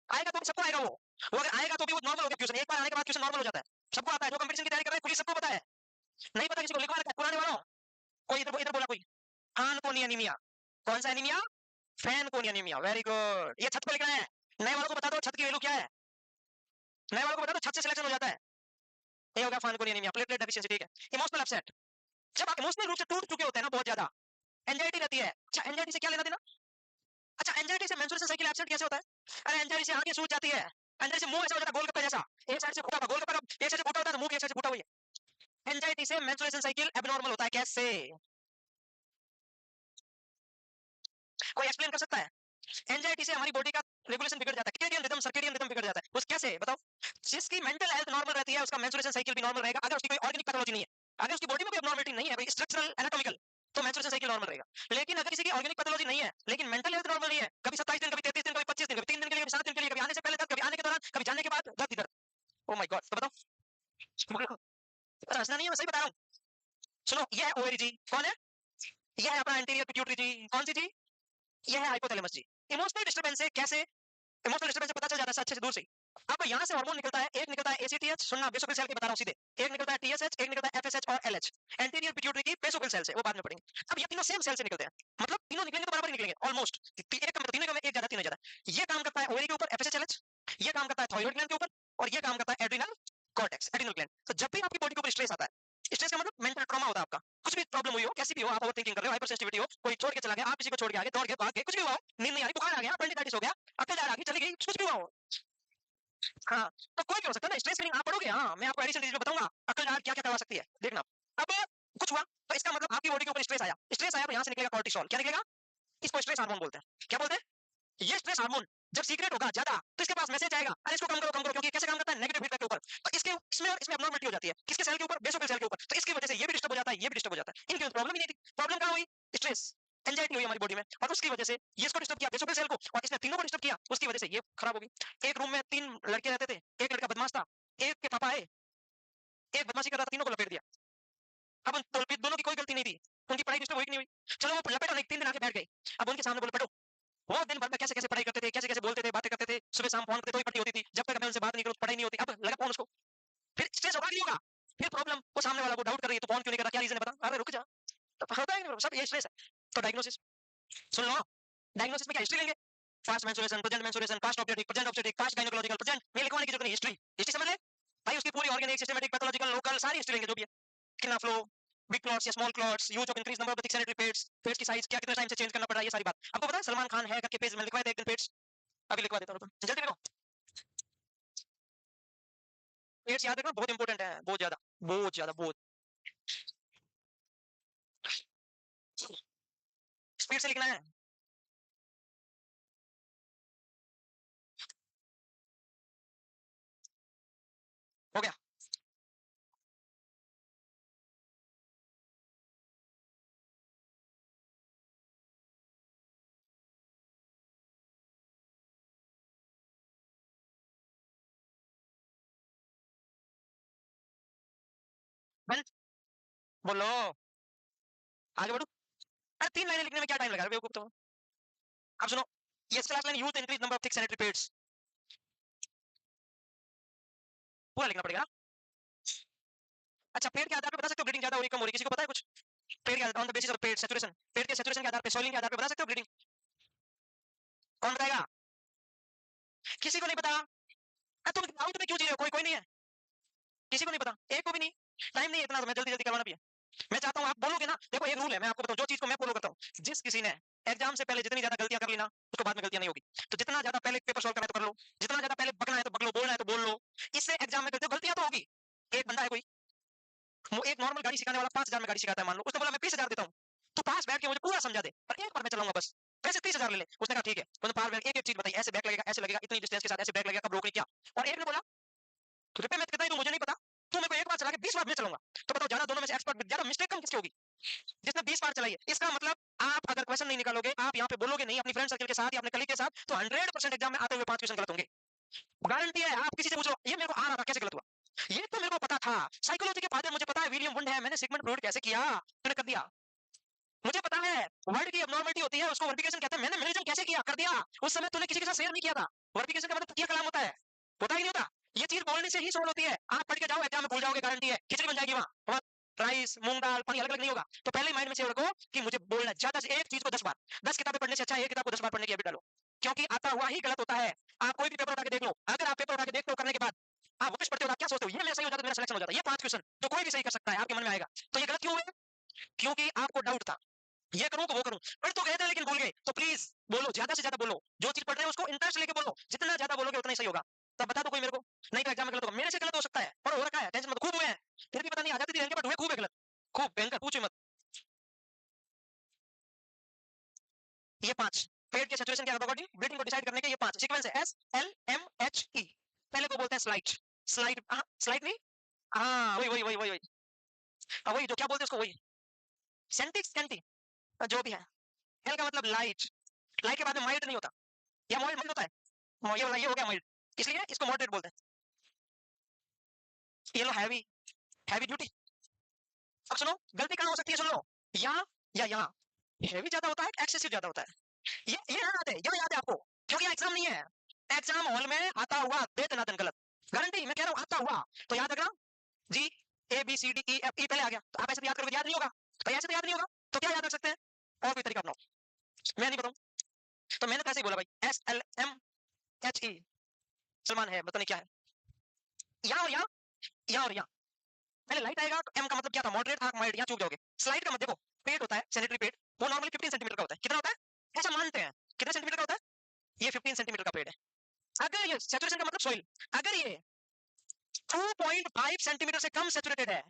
आएगा तो सबको आएगा, वो अगर आएगा तो भी वो नॉर्मल हो गया क्वेश्चन, एक बार आने के बाद क्वेश्चन नॉर्मल हो जाता है, सबको आता है। जो कंपटीशन की तैयारी कर रहे हैं पुलिस सबको पता है, नहीं पता किसी को लिखवा रखा है पुराने वालों। कोई इधर इधर बोला, कोई फानकोनी एनीमिया। कौन सा anaemia? Fanconi anaemia. Very good, ये छत पे लिख रहे हैं। नए वालों को बता दो छत की वैल्यू क्या है, नए वालों को बता दो छत से सिलेक्शन हो जाता है। ये होगा फानकोनी एनीमिया, प्लेटलेट डेफिशिएंसी। ठीक है, इमोशनल अपसेट, जब आप इमोशनल रूप से टूट चुके होते हैं ना बहुत ज्यादा, एंजाइटी रहती है। अच्छा एंजाइटी से क्या लेना देना? अच्छा एंजाइटी से मेंस्ट्रुएशन साइकिल अपसेट कैसे होता है? अरे एंजाइटी से आंखें सूज जाती है, एंजाइटी से मुंह ऐसा हो जाता है गोलगप्पे जैसा, एक साइड से फूटा हुआ गोलगप्पा का एक साइड से फूटा होता है तो मुंह की एक साइड से फूटा हुआ है। एंजाइटी से मेंस्ट्रुएशन साइकिल एबनॉर्मल होता है, कैसे? कोई एक्सप्लेन कर सकता है? एंजाइटी से हमारी बॉडी का रेगुलेशन बिगड़ जाता है, सर्केडियन रिदम बिगड़ जाता है, उस कैसे बताओ? जिसकी मेंटल हेल्थ नॉर्मल रहती है उसका मेंस्ट्रुएशन साइकिल भी नॉर्मल रहेगा, अगर उसकी कोई ऑर्गेनिक पैथोलॉजी नहीं है, अगर उसकी बॉडी में कोई एब्नॉर्मलिटी नहीं है, स्ट्रक्चरल एनाटॉमिकल, तो मेंस्ट्रुएशन साइकिल नॉर्मल रहेगा। लेकिन अगर किसी की ऑर्गेनिक पैथोलॉजी नहीं है लेकिन मेंटल हेल्थ नॉर्मल नहीं है, कभी 27 दिन, कभी 33 दिन, कभी 25 दिन, कभी 3 दिन के लिए, कभी 7 दिन के लिए, कभी आने से पहले दर्द, कभी आने के दौरान, कभी जाने के बाद दर्द ही दर्द, ओ माय गॉड, तो बताओ। अरे हंसना नहीं है, मैं सही बता रहा हूँ। सुनो, ये है ओवेरी जी, कौन है? यह है अपना एंटीरियर पिट्यूटरी जी, कौन सी जी? यह है हाइपोथैलेमस जी। इमोशनल डिस्टर्बेंस से कैसे, इमोशनल डिस्टर्बेंस से पता चल जाता है अच्छे से दूर से। अब यहाँ से हार्मोन निकलता है, एक निकलता है एसीटीएच, सुनना बेसोफिल सेल के बता रहा हूँ सीधे, एक निकलता है टीएसएच, एक निकलता है एफएसएच और एलएच। एंटीरियर पिट्यूटरी की बेसोफिल सेल से, वो बाद में पढ़ेंगे। अब ये तीनों सेम सेल से निकलते हैं, मतलब तीनों निकलेंगे तो बराबर ही निकलेंगे ऑलमोस्ट, एक कम तीनों में एक ज्यादा तीनों ज्यादा। ये काम करता है ओवरी के ऊपर एफएसएच एलएच, ये काम करता है थायराइड ग्लैंड के ऊपर, और ये काम करता है एड्रिनल कॉर्टेक्स, एड्रिनल ग्लैंड। तो जब भी आपकी बॉडी के ऊपर स्ट्रेस आता है, स्ट्रेस का मतलब मेंटल ट्रॉमा होता है आपका, कुछ भी प्रॉब्लम हुई हो, कैसी भी हो, आप ओवरथिंकिंग कर रहे हो, हाइपर सेंसिटिविटी हो, कोई छोड़ के चला गया, आप किसी को छोड़ के आ गए, दौड़ गए, भाग गए, कुछ भी हुआ हो, नींद नहीं आ रही, बुखार आ गया, अपेंडिसाइटिस हो गया, अकल आ गई, चली गई, कुछ भी हुआ हो, हाँ, तो कोई भी हो सकता है ना, स्ट्रेस फीलिंग आप पढ़ोगे, हाँ मैं आपको एडिशन डिजीज में बताऊंगा अकल क्या क्या करवा सकती है, देखना। अब कुछ हुआ तो इसका मतलब आपकी बॉडी के ऊपर स्ट्रेस आया, स्ट्रेस आया तो यहाँ से निकलेगा कॉर्टिसोल, क्या निकलेगा? इसको स्ट्रेस हार्मोन बोलते हैं। क्या बोलते हैं? ये स्ट्रेस हार्मोन जब सीक्रेट होगा ज्यादा तो इसके पास मैसेज आएगा, अरे इसको कम करो, क्योंकि कैसे काम करता है नेगेटिव फीडबैक के ऊपर। तो इसके इसमें और इसमें अबनॉर्मलिटी हो जाती है, किसके सेल के ऊपर, बेसोफिल सेल के ऊपर। तो इसकी वजह से ये भी डिस्टर्ब हो जाता है, ये भी डिस्टर्ब हो जाता है। इनकी प्रॉब्लम ही नहीं थी, प्रॉब्लम कहां हुई, स्ट्रेस एंजाइटी हुई हमारी बॉडी में, और उसकी वजह से ये इसको डिस्टर्ब किया बेसोफिल सेल को, और इसने तीनों को डिस्टर्ब किया, उसकी वजह से ये खराब हो गई। एक रूम में 3 लड़के रहते थे, एक लड़का बदमाश था, एक के पापा आए, एक बदमाशी कर रहा था, तीनों को लपेट दिया। अब उन दोनों की कोई गलती नहीं थी, उनकी पढ़ाई डिस्टर्ब हुई कि नहीं हुई, चलो वो लपेटा नहीं, 3 दिन आके बैठ गए। अब उनके सामने बोले पढ़ो, वो दिन भर में कैसे कैसे पढ़ाई करते थे, कैसे कैसे बोलते थे, बातें करते थे, सुबह शाम फोन करते तो ही पढ़ाई होती थी, जब तक मैं उनसे बात नहीं करूं पढ़ाई नहीं होती। अब लगा फोन उसको, फिर स्ट्रेस होगा नहीं होगा, फिर प्रॉब्लम, वो सामने वाला को डाउट कर रही है तो फोन क्यों नहीं कर रहा, क्या रीजन है बता, अरे रुक जा, तो होता है नहीं, सब ये स्ट्रेस है। तो डायग्नोसिस सुन लो, डायग्नोसिस में क्या हिस्ट्री लेंगे, fast menstruation, present menstruation, past objective, present objective, past gynaecological, present, में लिखवाने की जरूरत नहीं, हिस्ट्री हिस्ट्री समझ ले भाई, उसकी पूरी ऑर्गेनिक, सिस्टमैटिक, पैथोलॉजिकल, लोकल, सारी हिस्ट्री लेंगे जो भी है, कितना फ्लो, बिग क्लॉट्स या small clots, use of increase number of thick sanitary pads, pads की साइज क्या कितने टाइम से चेंज करना पड़ रहा है, ये सारी बात आपको पता है। सलमान खान है करके पेज में लिखवाए थे एक दिन पैड्स, अभी लिखवा देता हूं, जल्दी लिखो। पैड्स याद रखना बहुत इंपॉर्टेंट है, बहुत ज्यादा, बहुत ज्यादा, बहुत स्पीड से लिखना है। हो गया, बन बोलो, आगे बढ़ो। अरे 3 लाइनें लिखने में क्या टाइम लगा रहे हो बेवकूफ, तो अब सुनो, ये class line, use increase number of thick sanitary pads, पूरा लिखना पड़ेगा। अच्छा, पेड़ के आधार पे बता सकते हो ब्लीडिंग ज्यादा हो रही कम हो रही, किसी को पता है कुछ, पेड़ के ऑन द बेसिस ऑफ पेड़ सैचुरेशन, पेड़ के सैचुरेशन के आधार पे, सॉइलिंग के आधार पे बता सकते हो ब्लीडिंग, कौन बताएगा, किसी को नहीं पता। तुम डाउट में क्यों जी रहे हो, कोई कोई नहीं है, किसी को नहीं पता, एक को भी नहीं, टाइम नहीं है इतना, तो मैं जल्दी जल्दी करवाना भी है। मैं चाहता हूँ आप बोलोगे ना, देखो एक रूल है मैं आपको बताऊं, जो चीज को मैं फॉलो करता हूँ, जिस किसी ने एग्जाम से पहले जितनी ज्यादा गलतियां कर ली ना, उसको बाद में गलतियां नहीं होगी। तो जितना ज्यादा पहले पेपर सॉल्व करना है तो कर लो, जितना ज्यादा पहले बकना है तो बक लो, बोलना है तो बोल लो, इससे एग्जाम में गलतियां गलतियां तो होगी। एक बंदा है कोई, वो एक नॉर्मल गाड़ी सिखाने वाला 5,000 में गाड़ी सिखाता है, मान लो उसने बोला मैं 20,000 देता हूँ, तू पास बैठ के मुझे पूरा समझा दे, पर एक बार मैं चलाऊंगा बस, पैसे 30,000 ले ले। उसने कहा ठीक है, उसने पास बैठ एक एक चीज बताई, ऐसे बैक लगेगा, ऐसे लगेगा, इतनी डिस्टेंस के साथ ऐसे बैक लगेगा, कब रोकनी क्या, और एक ने बोला रुपए में कितना ही, मुझे नहीं पता, तू मेरे को एक बार चला के 20 बार मैं चलाऊंगा। तो बताओ ज्यादा दोनों में से एक्सपर्ट, ज्यादा मिस्टेक कम किसकी होगी, जिसने 20 बार चलाई है। इसका मतलब आप अगर क्वेश्चन नहीं निकालोगे, आप यहाँ पे बोलोगे नहीं अपनी फ्रेंड सर्कल के साथ या अपने कलीग के साथ, तो 100% एग्जाम में आते हुए 5 क्वेश्चन गलत होंगे, गारंटी है। आप किसी से पूछो ये मेरे को आ रहा था कैसे गलत हुआ, ये तो मेरे को पता था, साइकोलॉजी के फादर मुझे पता है, विलियम वुंड है, मैंने सिगमंड फ्रॉइड कैसे किया, मैंने कर दिया, मुझे पता है वर्ड की एब्नॉर्मलिटी होती है, उसको वर्बिफिकेशन कहते हैं, मैंने मेलिज्म कैसे किया, कर दिया, उस समय तूने किसी के साथ शेयर नहीं किया था। वर्बिफिकेशन का मतलब तकिया कलाम होता है, होता ही नहीं होता, ये चीज बोलने से ही सोल्व होती है। आप पढ़ के जाओ एग्जाम में भूल जाओगे, गारंटी है, खिचड़ी बन जाएगी वहां, राइस मूंग दाल पानी अलग अलग नहीं होगा। तो पहले माइंड में से रखो कि मुझे बोलना ज्यादा से एक चीज को 10 बार, 10 किताबें पढ़ने से अच्छा है एक किताब को 10 बार पढ़ने की हैबिट डालो, क्योंकि आता हुआ ही गलत होता है। आप कोई भी पेपर उठा के देख लो, अगर आप पेपर उठा के देखते हो करने के बाद आप वापस पढ़ते हो, आप क्या सोचते हो, ये मेरा सही हो जाता तो मेरा सिलेक्शन हो जाता, ये 5 क्वेश्चन तो कोई भी सही कर सकता है, आपके मन में आएगा, तो ये गलत क्यों हुए, क्योंकि आपको डाउट था ये करूं तो वो करूं, पढ़ तो गए थे लेकिन भूल गए। तो प्लीज बोलो, ज्यादा से ज्यादा बोलो, जो चीज पढ़ रहे हो उसको इंटरेस्ट लेके बोलो, जितना ज्यादा बोलोगे उतना ही सही होगा। तब बता दो कोई मेरे को, नहीं तो एग्जाम में गलत होगा, मेरे से गलत हो सकता है पर हो रखा है, टेंशन मत, खूब हुए हैं, फिर भी पता नहीं आ जाती थी रहेंगे, बट हुए खूब है गलत, खूब भयंकर, पूछो मत। ये 5 पेट के सैचुरेशन के अकॉर्डिंग ब्रीथिंग को डिसाइड करने के ये 5 सीक्वेंस है, SLMHE। पहले को बोलते हैं स्लाइड, स्लाइड, स्लाइड नहीं, हाँ वही वही वही वही वही, वही जो क्या बोलते हैं उसको, वही सेंटिक सेंटी, जो भी है। एल का मतलब लाइट, लाइट के बाद में माइल्ड नहीं होता, या माइल्ड माइल्ड होता है, ये वाला ये हो गया माइल्ड, इसलिए इसको मॉडरेट बोलते हैं। ये लो हैवी, हैवी ड्यूटी। अब सुनो गलती कहाँ हो सकती है, सुन लो, यहाँ या यहाँ, हैवी ज्यादा होता है, एक्सेसिव ज्यादा होता है, ये याद है, ये याद है आपको, क्योंकि एग्जाम नहीं है, एग्जाम हॉल में आता हुआ दे दनादन गलत, गारंटी मैं कह रहा हूँ आता हुआ, तो याद रखना, जी ABCDEFE पहले आ गया, तो आप ऐसे तो याद करोगे, याद नहीं होगा, तो ऐसे तो याद नहीं होगा, तो क्या याद रख सकते हैं, और कोई तरीका अपनाओ, मैं नहीं बताऊं, तो मैंने तो ऐसे ही बोला भाई, SLMHE, सलमान है, बताने क्या है, यहाँ और यहाँ, यहाँ और यहाँ, पहले लाइट आएगा तो एम का मतलब क्या था, मॉडरेट था, माइल्ड, यहाँ चूक जाओगे। स्लाइड का मतलब देखो, पेट होता है सैनिटरी पेट, वो नॉर्मली 15 सेंटीमीटर का होता है, कितना होता है ऐसा मानते हैं, कितने सेंटीमीटर का होता है, ये 15 सेंटीमीटर का पेट है। अगर ये सैचुरेशन का मतलब सॉइल, अगर ये 2.5 सेंटीमीटर से कम सैचुरेटेड है,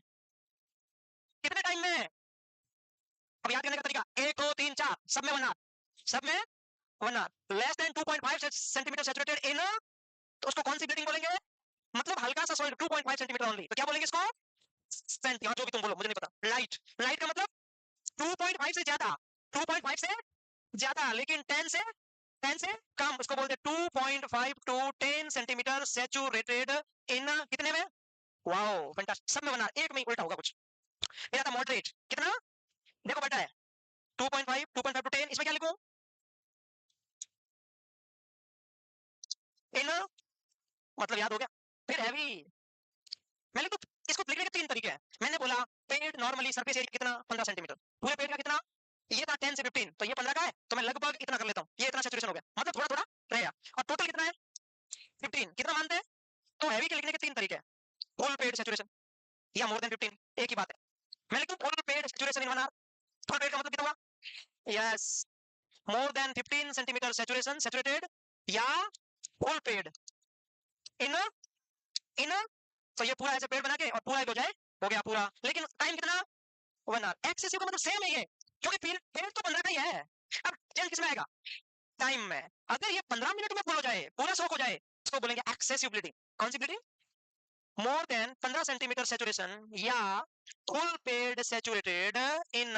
कितने टाइम में, अब याद करने का तरीका 1 2 3 4 सब में 1 हाफ, सब में 1 hour less than 2.5 centimetre saturated in, तो उसको कौन सी ब्लीडिंग बोलेंगे? मतलब हल्का सा सॉइल 2.5 सेंटीमीटर ओनली, तो क्या बोलेंगे इसको? सेंट, या जो भी तुम बोलो मुझे नहीं पता। लाइट, लाइट का मतलब 2.5 से ज्यादा, 2.5 से ज्यादा, लेकिन 10 से कम, उसको बोलते हैं 2.5 टू 10 सेंटीमीटर सैचुरेटेड इन कितने में? वाओ फैंटास्टिक, सब में बना, एक में उल्टा होगा कुछ। मेरा था मॉडरेट, कितना? देखो बेटा है 2.5, 2.5 टू 10, इसमें क्या लिखूं? इन, मतलब याद हो गया। फिर हैवी, मैं लिखूं, इसको लिखने के तीन तरीके हैं। मैंने बोला पेट नॉर्मली सरफेस एरिया कितना? 15 सेंटीमीटर, पूरे पेट का कितना? ये था 10 से 15, तो ये 15 का है, तो मैं लगभग इतना कर लेता हूँ, ये इतना सैचुरेशन हो गया, मतलब थोड़ा थोड़ा रहेगा। और टोटल कितना है? 15, कितना मानते हैं? तो हैवी के लिखने के तीन तरीके हैं, फुल पेड सैचुरेशन या मोर देन 15, एक ही बात है। मैं लिखूं full pad saturation in 1 hour, full pad का मतलब कितना हुआ? Yes, more than 15 centimetre saturation, saturated या फुल पेड इन, इन, तो ये पूरा ऐसे पेड़ बना के और पूरा एक हो जाए, हो गया पूरा। लेकिन टाइम कितना? 1 आवर। एक्सेसिव का मतलब सेम है ये, क्योंकि पेड़ तो 15 का ही है। अब चेंज किसमें आएगा? टाइम में। अगर ये 15 मिनट में फुल हो जाए, पूरा सोक हो जाए, इसको बोलेंगे एक्सेसिव ब्लीडिंग। कौन सी bleeding? More than 15 centimetre saturation या full pad saturated in,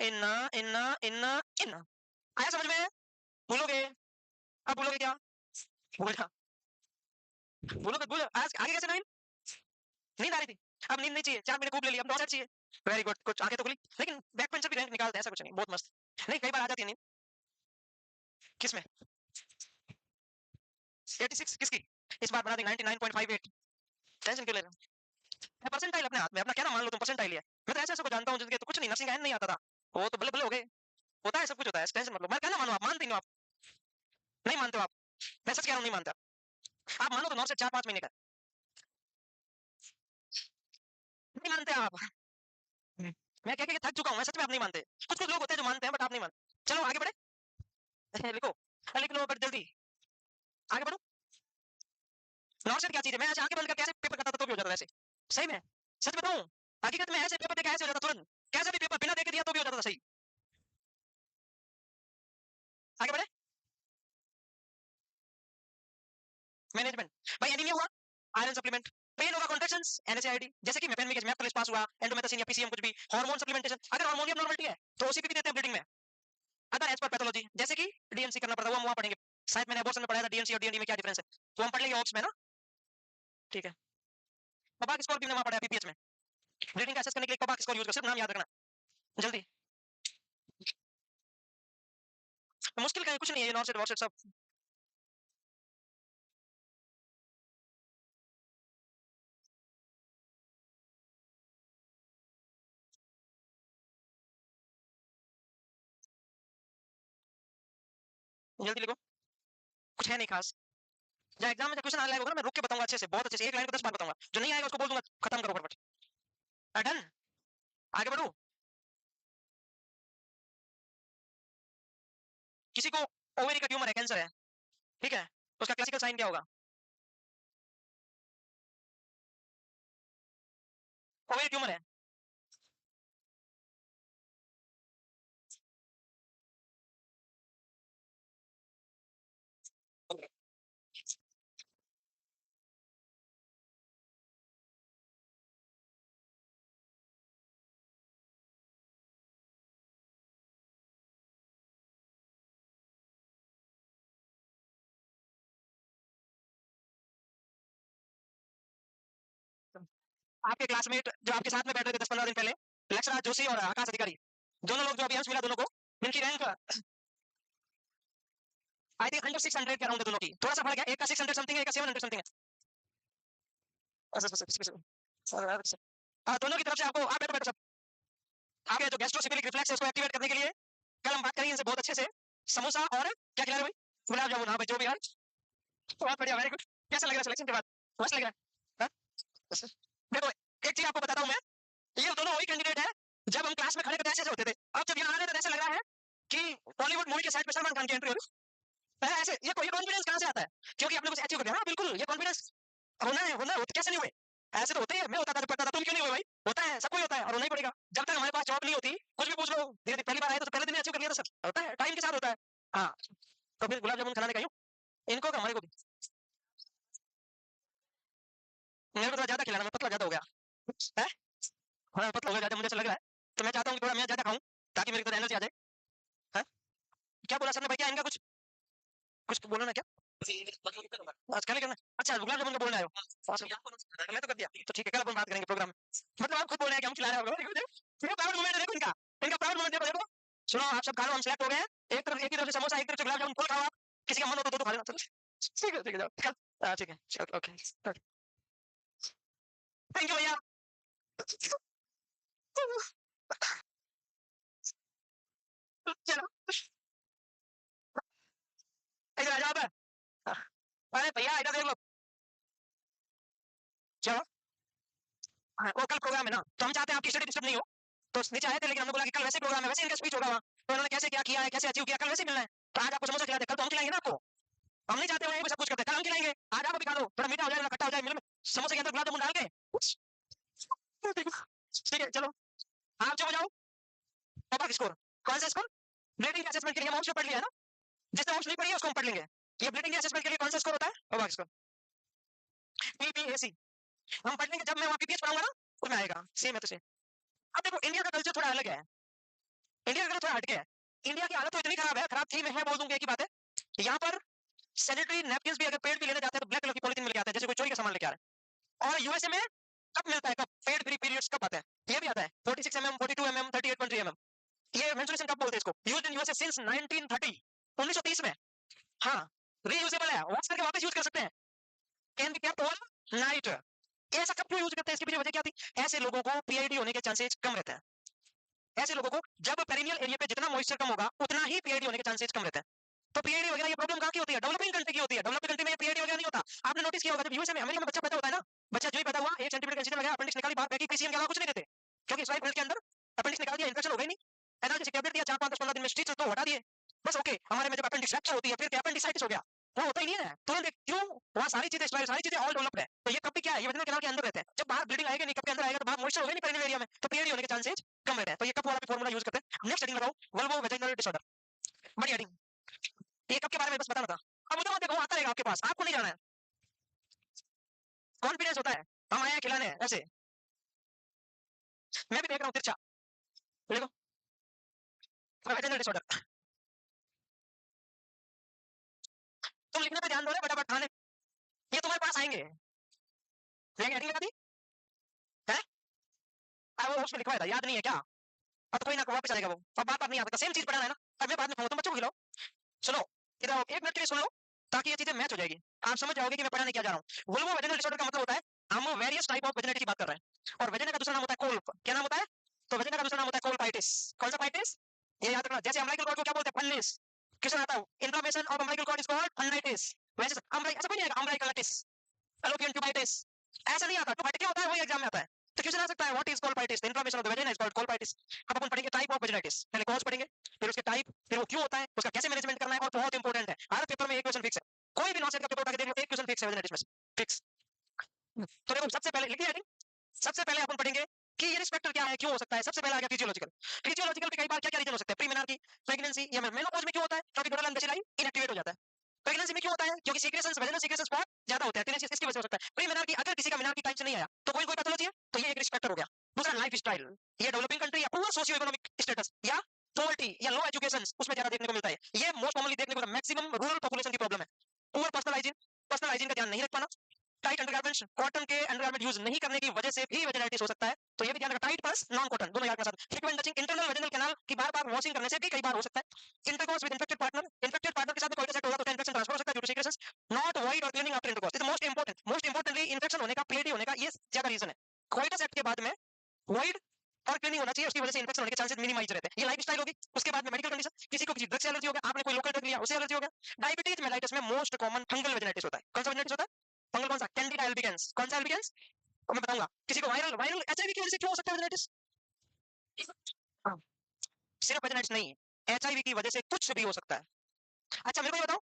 in, in, in, in. आया समझ में? बोलोगे? अब बोलोगे क्या? बोल जा, बोलोगे, बोलो। आज आगे कैसे नहीं? नींद आ रही थी, अब नींद नहीं चाहिए, 4 महीने खूब ले लिया, अब 9 चाहिए। वेरी गुड, कुछ आगे तो खुली, लेकिन बैक पेंचर भी रैंक निकालते हैं, ऐसा कुछ नहीं, बहुत मस्त। नहीं, कई बार आ जाती है नींद। किसमें? 86 किसकी? इस बार बना देंगे 99.58। टेंशन क्यों ले रहे हो? परसेंटाइल अपने हाथ में, अपना क्या ना मान लो तुम परसेंटाइल है। मैं तो ऐसे ऐसे को जानता हूँ जिनके तो कुछ नहीं, नर्सिंग नहीं आता था, वो तो बल्ले बल्ले हो गए। होता है, सब कुछ होता है, टेंशन मत लो। मैं क्या ना मानो, आप मानते ही हो, आप नहीं मानते हो आप, मैं सच कह रहा हूँ, नहीं मानते आप मानो तो 9 से 4-5 महीने का, नहीं मानते आप। मैं कह के थक चुका हूँ, मैं सच में, आप नहीं मानते। कुछ कुछ लोग होते हैं जो मानते हैं, बट आप नहीं मानते। चलो आगे बढ़े। लिखो, लिख लो बट जल्दी, आगे बढ़ो। नॉर्सेट क्या चीज है? मैं ऐसे आंखें बंद करके ऐसे पेपर करता था तो भी हो जाता था ऐसे, सही में, सच बताऊं, हकीकत में ऐसे पेपर देखा ऐसे हो जाता तुरंत, कैसे भी पेपर बिना देखे दिया तो भी हो जाता था सही। आगे बढ़े। मैनेजमेंट भाई, एनीमिया हुआ, आयरन सप्लीमेंट, पेन होगा, कॉन्ट्रैक्शंस, एनएसएआईडी, जैसे कि मेपेनमिक मैप पुलिस पास हुआ, एंडोमेटासिन या पीसीएम कुछ भी, हार्मोन सप्लीमेंटेशन, अगर हार्मोनियम नॉर्मलिटी है तो ओसीपी भी देते हैं ब्लीडिंग में। अदर एज पर पैथोलॉजी, जैसे कि डीएनसी करना पड़ता है, वो हम वहां पढ़ेंगे, शायद मैंने अबॉर्शन में पढ़ाया था डीएनसी और डीएनडी में क्या डिफरेंस है, तो हम पढ़ लेंगे ऑप्स में ना। ठीक है, पबाक स्कोर भी हमने वहां पढ़ा पीपीएच में, ब्लीडिंग का असेस करने के लिए पबाक स्कोर यूज कर, सिर्फ नाम याद रखना जल्दी। मुश्किल का है, कुछ नहीं है, ये नॉर्सेट वॉर्सेट सब जल्दी लिखो, कुछ है नहीं खास। जब एग्जाम में क्वेश्चन आने होगा ना, मैं रुक के बताऊंगा अच्छे से, बहुत अच्छे से, एक लाइन को 10 बार बताऊंगा, जो नहीं आएगा उसको बोल दूंगा खत्म करो फटाफट। डन, आगे बढ़ो। किसी को ओवेरी का ट्यूमर है, कैंसर है, ठीक है, उसका क्लासिकल साइन क्या होगा? ओवेरी ट्यूमर है, आपके क्लासमेट जो आपके साथ में बैठ रहे थे 10-15 दिन पहले, लक्षराज जोशी और आकाश अधिकारी, दोनों लोग जो अभी अंश मिला दोनों को, इनकी रैंक आई थिंक अंडर 600 के अराउंड है दोनों की, थोड़ा सा फर्क है, एक का 600 समथिंग है, एक का 700 समथिंग है। दोनों की तरफ से आपको, आप बैठो बैठो सब, आगे जो गैस्ट्रोसिफिलिक रिफ्लेक्स है उसको एक्टिवेट करने के लिए कल हम बात करेंगे इनसे बहुत अच्छे से। समोसा और क्या खिला रहे भाई? गुलाब जामुन, हाँ भाई, जो भी है, बहुत बढ़िया, वेरी गुड। कैसा लग रहा है सिलेक्शन के बाद? मस्त लग रहा है, हाँ? देखो, एक चीज आपको बताता हूँ मैं, ये दोनों वही कैंडिडेट है जब हम क्लास में खड़े थे ऐसे होते थे, अब जब यहाँ आ रहे हैं तो ऐसा लग रहा है कि बॉलीवुड मूवी के सेट पे सलमान खान की एंट्री हो रही है, ऐसे। ये कोई कॉन्फिडेंस कहाँ से आता है? क्योंकि आप लोग से अचीव कर दिया ना, बिल्कुल, ये कॉन्फिडेंस होना है, कैसे नहीं हुए? ऐसे तो होते ही है, मैं होता था जब पढ़ता था, तुम क्यों नहीं हुए भाई? होता है, सबको ही होता है, और होना ही पड़ेगा। जब तक हमारे पास जॉब नहीं होती, कुछ भी पूछ लो, धीरे पहली बार आए तो पहले दिन अचीव कर लिया था सर, होता है, टाइम के साथ होता है। हाँ, मुझे गुलाब जामुन खिलाने का यूं, इनको क्या हमारे को भी, मेरे को थोड़ा ज्यादा खिलाना, मैं पतला ज्यादा हो गया है। हाँ पतला हो गया ज्यादा, मुझे ऐसा लग रहा है। तो मैं चाहता हूँ कि थोड़ा मैं ज्यादा खाऊं ताकि मेरे को एनर्जी आ जाए। हाँ क्या बोला सर ने भाई, क्या इनका कुछ कुछ बोलो ना क्या, आज कल करना। अच्छा गुलाब जामुन का बोलना है मैं तो कर दिया, तो ठीक है कल अपन बात करेंगे प्रोग्राम में। मतलब आप खुद बोल रहे हैं कि हम खिला रहे हैं, प्राइवेट मोमेंट है देखो इनका, इनका प्राइवेट मोमेंट देखो। सुनो आप सब खा लो, हम सेलेक्ट हो गए हैं। एक तरफ एक ही तरफ से समोसा, एक तरफ से गुलाब जामुन, फुल खाओ आप, किसी का मन हो तो दो खा लेना। ठीक है जाओ कल, ठीक है ओके थैंक यू भैया। चलो इधर आ जाओ। अरे भैया इधर देख लो। चलो हाँ, वो कल प्रोग्राम है ना, तो हम चाहते हैं आपकी स्टडी डिस्टर्ब नहीं हो, तो नीचे आए थे, लेकिन हमने बोला कि कल वैसे प्रोग्राम है, वैसे इनका स्पीच होगा वहाँ, तो इन्होंने कैसे क्या किया है, कैसे अचीव किया, कल वैसे मिलना है। तो आज आपको समोसा खिलाते, कल तो हम खिलाएंगे ना आपको। हम नहीं चाहते हैं सब कुछ करते, कल हम खिलाएंगे, आज आप भी खा लो, थोड़ा मीठा हो जाएगा, खट्टा हो जाए, मिल में समोसे के अंदर गुलाब जामुन डाल के। ठीक है चलो आप जो हो जाओ। टॉपर स्कोर, कौन सा स्कोर, ब्लीडिंग असेसमेंट के लिए हम पढ़ लिया है ना, जिसने नहीं पढ़ी है उसको हम पढ़ लेंगे। ये ब्लीडिंग असेसमेंट के लिए कौन सा स्कोर होता है, टॉपर स्कोर, पीपीएसी। हम पढ़ लेंगे जब मैं वहां पीपीएस पढ़ाऊंगा ना, उसमें आएगा सेम है तो सेम। अब देखो इंडिया का कल्चर थोड़ा अलग है, इंडिया का कल्चर थोड़ा हटके है। इंडिया की हालत तो इतनी खराब है, खराब थी मैं बोल दूंगा एक ही बात है, यहाँ पर सैनिटरी नैपकिन भी अगर पेड भी लेने जाते हैं तो ब्लैक कलर की पॉलिथीन मिल के आता है, जैसे कोई चोरी का सामान लेके आ रहा है। और यूएसए में कब मिलता है, कब पेड फ्री पीरियड्स कब आता है, ये भी आता है 46 mm 42 mm 38.3 mm। ये मेंस्ट्रुएशन कब बोलते हैं इसको, यूज्ड इन यूएसए सिंस 1930, 1930 में। हाँ रीयूजेबल है, वॉश करके वापस यूज कर सकते हैं, can be kept over night. ऐसा कब क्यों यूज करते हैं, इसके पीछे वजह क्या थी, ऐसे लोगों को पीआईडी होने के चांसेस कम रहते हैं। ऐसे लोगों को जब पेरिनियल एरिया पे जितना मॉइस्चर कम होगा उतना ही पीआईडी होने के चांसेस कम रहते हैं। तो पीआईडी वगैरह ये प्रॉब्लम कहाँ की होती है, डेवलपिंग कंट्री की होती है, डेवलपिंग कंट्री में पीआईडी वगैरह नहीं होता। आपने नोटिस किया होगा जब यूएसए में अमेरिका में बच्चा पैदा होता है ना, बच्चा जो ही पैदा हुआ 1 सेंटीमीटर का इंसिजन लगाया, अपेंडिक्स निकाली, बाहर फेंकी, पीसीएम के अलावा कुछ नहीं देते, क्योंकि स्वाइप बेल्ट के अंदर अपेंडिक्स निकाल दिया, इन्फेक्शन हो गई नहीं, एनाल्जेसिक टैबलेट दिया 4 5 10 15 दिन में, स्टिच तो हटा दिए, बस ओके। हमारे में जब अपेंडिक्स फ्रैक्चर होती है फिर क्या अपेंडिसाइटिस हो गया, वो होता ही नहीं है तुरंत, क्यों, वहाँ सारी चीजें सारी चीजें ऑल डेवलप्ड है। तो ये कब भी क्या है, ये वेजिनल कैनाल के अंदर रहते हैं, जब बाहर ब्लीडिंग आएगा नहीं, कब के अंदर आएगा तो बाहर मॉइस्चर होगा नहीं पेरिनियल एरिया में, तो पीआईडी होने के चांसेस कम रहते हैं। तो ये कब वाला भी फार्मूला यूज करते हैं। नेक्स्ट हेडिंग लगाओ, वल्वो वेजाइनल डिसऑर्डर, बड़ी हेडिंग, ये कब के बारे में बस बताना था। अब मुझे मत देखो, आता रहेगा आपके पास, आपको नहीं जाना है, कॉन्फिडेंस होता है, हम आए हैं खिलाने ऐसे। मैं भी देख रहा हूँ तिरछा, देखो वेजाइनल डिसऑर्डर, तुम लिखने पे ध्यान दो, फटाफट खाने, ये तुम्हारे पास आएंगे। लेकिन हेडिंग लगा दी है, वो उसमें लिखवाया था, याद नहीं है क्या, अब तो कोई ना वापस आएगा वो, अब बात बात नहीं आता, सेम चीज पढ़ाना है ना, अब मैं बाद में खाऊंगा, तुम बच्चों को खिलाओ। सुनो इधर आओ, 1 मिनट के लिए सुन लो, ताकि ये चीजें मैच हो जाएगी, आप समझ जाओगे कि मैं पढ़ाने क्या जा रहा हूँ। वुल्वो वेजिनल डिसऑर्डर का मतलब होता है, हम वेरियस टाइप ऑफ वेजिनिटी की बात कर रहे हैं, और वेजिना का दूसरा नाम होता है कोल्प, क्या नाम होता है, तो वेजिना का दूसरा नाम होता है कोल्पाइटिस। कौन सा पाइटिस, ये याद रखना, जैसे अम्बिलिकल कॉर्ड को क्या बोलते हैं, फन्निस, क्वेश्चन आता है inflammation of umbilical cord is called funisitis, वैसे ऐसा कोई नहीं आएगा अम्बिलिकलिटिस, fallopian tubeitis, ऐसा नहीं आता, टुबाइटिस क्या होता है वही एग्जाम में आता है। तो क्वेश्चन आ सकता है what is colpitis, the inflammation of the vagina is called colpitis. अब अपन पढ़ेंगे टाइप ऑफ वेजिनाइटिस, पहले कॉज पढ़ेंगे, फिर उसके टाइप, फिर वो क्यों होता है, उसका कैसे मैनेजमेंट करना है, और बहुत इंपॉर्टेंट है, हर पेपर में एक क्वेश्चन फिक्स है, कोई भी नॉनसेंस का पेपर उठा के देख लो, एक क्वेश्चन फिक्स है वेजिनाइटिस में से, फिक्स। तो देखो सबसे पहले लिखिए हेडिंग, सबसे पहले अपन पढ़ेंगे कि ये रिस्पेक्टर क्या है, क्यों हो सकता है। सबसे पहले आ गया फिजियोलॉजिकल, फिजियोलॉजिकल भी कई बार क्या क्या रीजन हो सकते हैं, प्रीमेनार्की, प्रेगनेंसी या मेनोपॉज में क्यों होता है, क्योंकि डोरल एंड इनएक्टिवेट हो जाता है। प्रेगनेंसी में क्यों होता है, क्योंकि सीक्रेशंस वेजिनल सीक्रेशंस बहुत ज्यादा होते हैं, टीनेज इसकी वजह से हो सकता है। प्रीमेनार्की, अगर किसी का मेनार्की टाइम से नहीं आया तो कोई पैथोलॉजी है, तो ये एक रिस्क फैक्टर हो गया। दूसरा लाइफ स्टाइल, ये डेवलपिंग कंट्री या पुअर सोशियो इकोनॉमिक स्टेटस या पॉवर्टी या लो एजुकेशन, उसमें ज्यादा देखने को मिलता है। ये मोस्ट कॉमनली देखने को मैक्सिमम रूरल पॉपुलेशन की प्रॉब्लम है। पुअर पर्सनल हाइजीन का ध्यान नहीं रख पाना, टाइट अंडरगारमेंट्स, कॉटन के अंडरगारमेंट यूज नहीं करने की वजह से भी वेजिनाइटिस हो सकता है, तो ये भी ध्यान रखना, टाइट पर्स नॉन कॉटन दोनों याद के साथ। Frequent touching internal vaginal canal की बार-बार वॉशिंग करने से भी कई बार हो सकता है। इंटरकोर्स विद इन्फेक्टेड पार्टनर के साथ कोई सेट होगा तो इन्फेक्शन ट्रांसफर हो सकता है due to secretions, not avoid और cleaning after intercourse, is most importantly infection होने का, पीआईडी होने का ये ज्यादा रीजन है। कोइटस एक्ट के बाद में वॉइड और क्लीनिंग होना चाहिए, उसकी वजह से इन्फेक्शन होने के चांसेस मिनिमाइज रहते हैं। ये लाइफस्टाइल होगी, उसके बाद में मेडिकल कंडीशन, किसी को किसी ड्रग से एलर्जी हो गया, आपने कोई लोकल ड्रग लिया उससे एलर्जी हो गया। डायबिटीज मेलाइटिस में मोस्ट कॉमन फंगल वेजिनाइटिस होता है, कौन सा वेजिनाइटिस होता है, फंगल कौन सा, कैंडिडा एल्बिगेंस, कौन सा एल्बिगेंस, और मैं बताऊंगा किसी को वायरल वायरल एचआईवी की वजह से क्यों हो सकता है वेजिनाइटिस, सिर्फ वेजिनाइटिस नहीं, एचआईवी की वजह से कुछ भी हो सकता है। अच्छा मेरे को ये बताओ,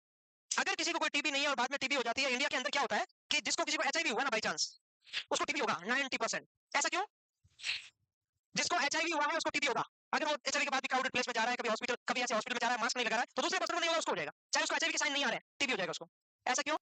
अगर किसी को कोई टीबी नहीं है और बाद में टीबी हो जाती है, इंडिया के अंदर क्या होता है कि जिसको किसी को एचआईवी हुआ ना बाई चांस, उसको टीबी होगा 90%, ऐसा क्यों, जिसको एचआईवी हुआ है उसको टीबी होगा, अगर वो एचआईवी के बाद भी क्राउडेड प्लेस में जा रहा है, कभी हॉस्पिटल, कभी ऐसे हॉस्पिटल में जा रहा है, मास्क नहीं लगा रहा है, तो दूसरे पर्सन को नहीं होगा, उसको हो जाएगा, चाहे उसको एचआईवी के साइन नहीं आ रहे हैं, टीबी हो जाएगा उसको। ऐसा क्यों?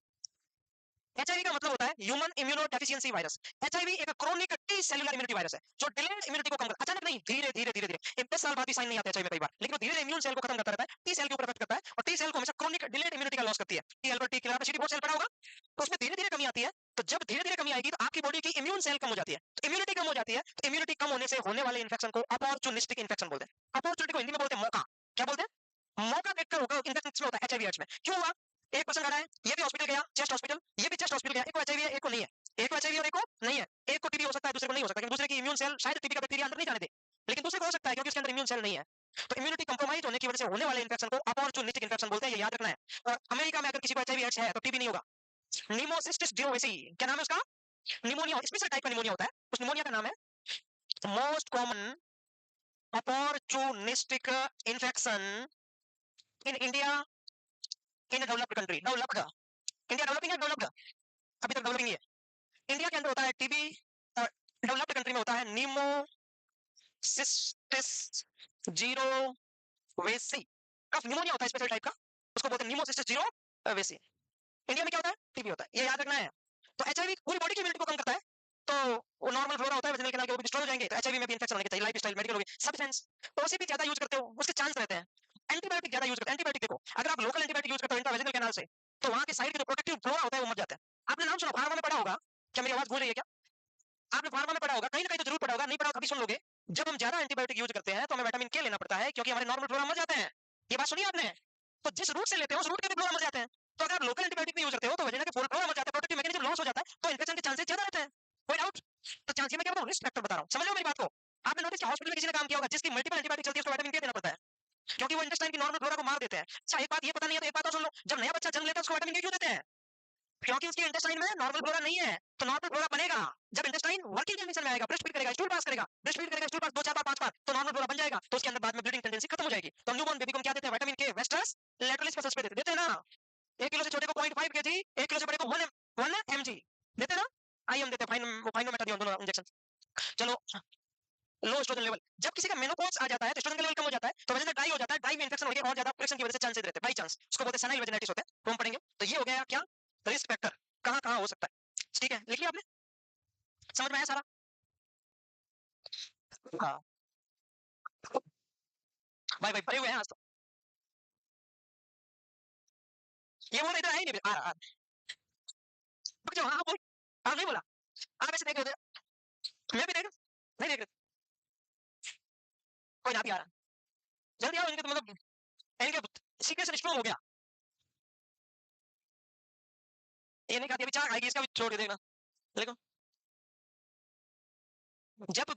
एचआईवी का मतलब होता है human immunodeficiency virus. HIV एक chronic T cellular immunity virus है जो डिलेड इम्यूनिटी को कम करता है, अचानक नहीं, धीरे धीरे धीरे धीरे। 10 साल बाद भी साइन नहीं आते एचआईवी में कई बार, लेकिन वो धीरे धीरे इम्यून सेल को खत्म करता रहता है, टी सेल के ऊपर इफेक्ट करता है, और टी सेल को हमेशा क्रोनिक डिलेड इम्यूनिटी का लॉस करती है। टी हेल्पर, टी किलर, आपने CD4 सेल पढ़ा होगा, तो उसमें धीरे धीरे कमी आती है। तो जब धीरे धीरे कमी आएगी तो आपकी बॉडी की इम्यून सेल कम हो जाती है, तो इम्यूनिटी कम हो जाती है, तो इम्यूनिटी कम होने से होने वाले इन्फेक्शन को अपॉर्चुनिस्टिक इन्फेक्शन बोलते हैं। अपॉर्चुनिटी को हिंदी में बोलते हैं मौका। क्या बोलते हैं? मौका देखकर होगा इन्फेक्शन होता है एचआईवी एड्स में। क्यों हुआ? एक पर्सन खड़ा है, ये भी हॉस्पिटल गया, चेस्ट हॉस्पिटल, ये भी चेस्ट हॉस्पिटल गया, एक को एचआईवी है, एक को नहीं है, एक को एचआईवी और एक को नहीं है, एक को टीबी हो सकता है, दूसरे को नहीं हो सकता, क्योंकि दूसरे की इम्यून सेल शायद टीबी का बैक्टीरिया अंदर नहीं जाने दे, लेकिन दूसरे को हो सकता है क्योंकि उसके अंदर इम्यून सेल नहीं है। तो इम्यूनिटी कंप्रोमाइज होने की वजह से होने वाले इन्फेक्शन को अपॉर्चुनिस्टिक इन्फेक्शन बोलते हैं, ये याद रखना है। और अमेरिका में अगर किसी को एचआईवी एड्स है तो टीबी नहीं होगा। निमोसिस्टिस जियोवेसी, क्या नाम है उसका? निमोनिया, स्पेशल टाइप का निमोनिया होता है, उस निमोनिया का नाम है most common opportunistic infection in India, in developed country. Developed, India developing है, डेवलप्ड, अभी तक डेवलपिंग ही है। इंडिया के अंदर होता है टीबी, डेवलप्ड कंट्री में होता है निमोसिस्टिस जीरोवेसी। कफ निमोनिया होता है स्पेशल टाइप का, उसको बोलते हैं निमोसिस्टिस जीरोवेसी। इंडिया में क्या होता है? टीबी होता है, ये याद रखना है। तो एचआईवी पूरी बॉडी की इम्यूनिटी को कम करता है, तो वो नॉर्मल फ्लोरा होता है, वेजिनल कैनाल के वो भी डिस्ट्रॉय हो जाएंगे, तो एचआईवी में भी इन्फेक्शन होने के चाहिए। लाइफस्टाइल, मेडिकल हो गई, सब्सटेंस, ओसीपी ज्यादा यूज करते हो उसके चांस रहते हैं। एंटीबायोटिक ज्यादा यूज करते हैं, एंटीबायोटिक देखो, अगर आप लोकल एंटीबायोटिक यूज करते हो इंट्रावेजिनल कैनाल से, तो वहां के साइड के जो प्रोटेक्टिव फ्लोरा होता है वो मर जाता है। आपने नाम सुना, फार्मा में पढ़ा होगा, क्या मेरी आवाज गूंज रही है क्या? आपने फार्मा में पढ़ा होगा, कहीं ना कहीं तो जरूर पढ़ा होगा, नहीं पढ़ा तो अभी सुन लोगे। जब हम ज्यादा एंटीबायोटिक यूज करते हैं तो हमें विटामिन के लेना पड़ता है, क्योंकि हमारे नॉर्मल फ्लोरा मर जाते हैं। ये बात सुनी आपने? तो जिस रूट से लेते हैं उस रूट के भी फ्लोरा मर जाते हैं। तो अगर आप लोकल एंटीबायोटिक नहीं यूज करते हो तो वजह के फ्लोरा मर जाता है, प्रोटेक्टिव मैकेनिज्म लॉस हो जाता है, तो इन्फेक्शन के चांसेस ज्यादा रहते हैं। कोई डाउट? तो चांस, मैं क्या बताऊं, रिस्क फैक्टर बता रहा हूं, समझ लो मेरी बात को। आपने नोटिस किया हॉस्पिटल में किसी ने काम किया होगा जिसकी मल्टीपल एंटीबायोटिक चलती है, उसको विटामिन के देना पड़ता है, क्योंकि वो इंटेस्टाइन की नॉर्मल फ्लोरा को मार देते हैं। अच्छा, एक बात ये पता नहीं है तो एक बात और सुन लो, जब नया बच्चा जन्म लेता है उसको विटामिन के क्यों देते हैं? क्योंकि उसके इंटेस्टाइन में नॉर्मल फ्लोरा नहीं है, तो नॉर्मल फ्लोरा बनेगा जब इंटेस्टाइन वर्किंग कंडीशन में आएगा, ब्रेस्ट फीड करेगा, स्टूल पास करेगा, ब्रेस्ट फीड करेगा, स्टूल पास 2 4 बार 5 बार, तो नॉर्मल फ्लोरा बन जाएगा, तो उसके अंदर बाद में ब्लीडिंग टेंडेंसी खत्म हो जाएगी। तो न्यूबॉर्न बेबी को हम क्या देते हैं? विटामिन के, वेस्टर्स लैटरलिस मसल्स पे देते हैं ना। 1 किलो से छोटे को 0.5 केजी, 1 किलो से बड़े को 1 mg देते हैं ना। आई हम देते हैं, फाइनोमेटाडियोन दोनों इंजेक्शन। चलो, लो एस्ट्रोजन लेवल, जब किसी का मेनोपॉज आ जाता है तो एस्ट्रोजन का लेवल कम हो जाता है, तो वजन ड्राई हो जाता है, ड्राई में इंफेक्शन होने के और ज्यादा फ्रिक्शन की वजह से चांसेस रहते हैं, बाई चांस, उसको बोलते हैं सेनाइल वेजिनाइटिस होते हैं, तो हम पढ़ेंगे। तो ये हो गया क्या? रिस्क फैक्टर, कहां कहां हो सकता है। ठीक है, लिख लिया आपने? समझ में आया सारा? हाँ भाई, भाई भरे हुए हैं आज तो। ये बोल रहे इधर है ही नहीं, आ रहा, रुक जाओ, हाँ हाँ बोल। हाँ नहीं बोला, आप ऐसे देख रहे थे, मैं भी देख रहा, नहीं देख रहे, कोई ना भी आ रहा, जल्दी आओ, इनके तो मतलब इनके सीक्रेशन स्ट्रॉन्ग हो गया। ये नहीं खाती, अभी चाय खाएगी, इसका भी छोड़ के देना। देखो, जब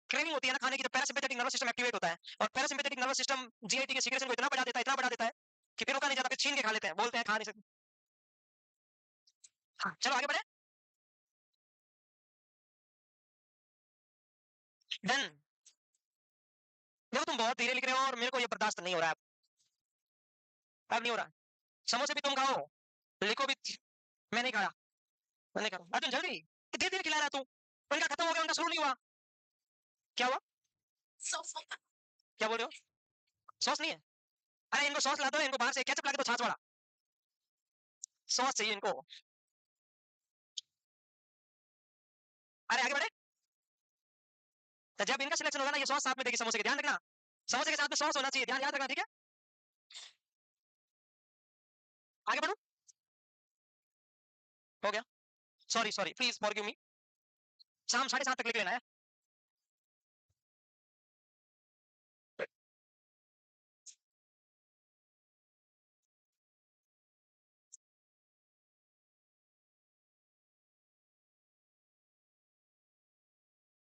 क्रेविंग होती है ना खाने की, जब पैरासिम्पैथेटिक नर्वस सिस्टम एक्टिवेट होता है, और पैरासिम्पैथेटिक नर्वस सिस्टम जीआईटी के सीक्रेशन को इतना बढ़ा देता है कि फिर रोका नहीं जाता, फिर छीन के खा लेते हैं, बोलते हैं खा नहीं सकते। हाँ, चलो आगे बढ़े। डन। देखो तुम बहुत धीरे लिख रहे हो और मेरे को ये बर्दाश्त नहीं हो रहा है, अब नहीं हो रहा। समोसे भी तुम खाओ, लिखो भी, मैं नहीं खाया, मैं नहीं खा रहा। अर्जुन जल्दी, धीरे धीरे खिला रहा है तू, उनका खत्म हो गया, उनका शुरू नहीं हुआ। क्या हुआ? क्या बोल रहे हो? सॉस नहीं है? अरे इनको सॉस ला दो, इनको बाहर से केचप ला के दो, छाछ वाला सॉस चाहिए इनको। अरे आगे बढ़े। तो जब इनका सिलेक्शन होगा ना, ये सॉस साथ में देगी समोसे के, ध्यान रखना, समोसे के साथ में सॉस होना चाहिए, ध्यान याद रखना, ठीक है? आगे बढ़ो, हो गया, sorry sorry, please forgive me. शाम 7:30 तक लिख लेना है।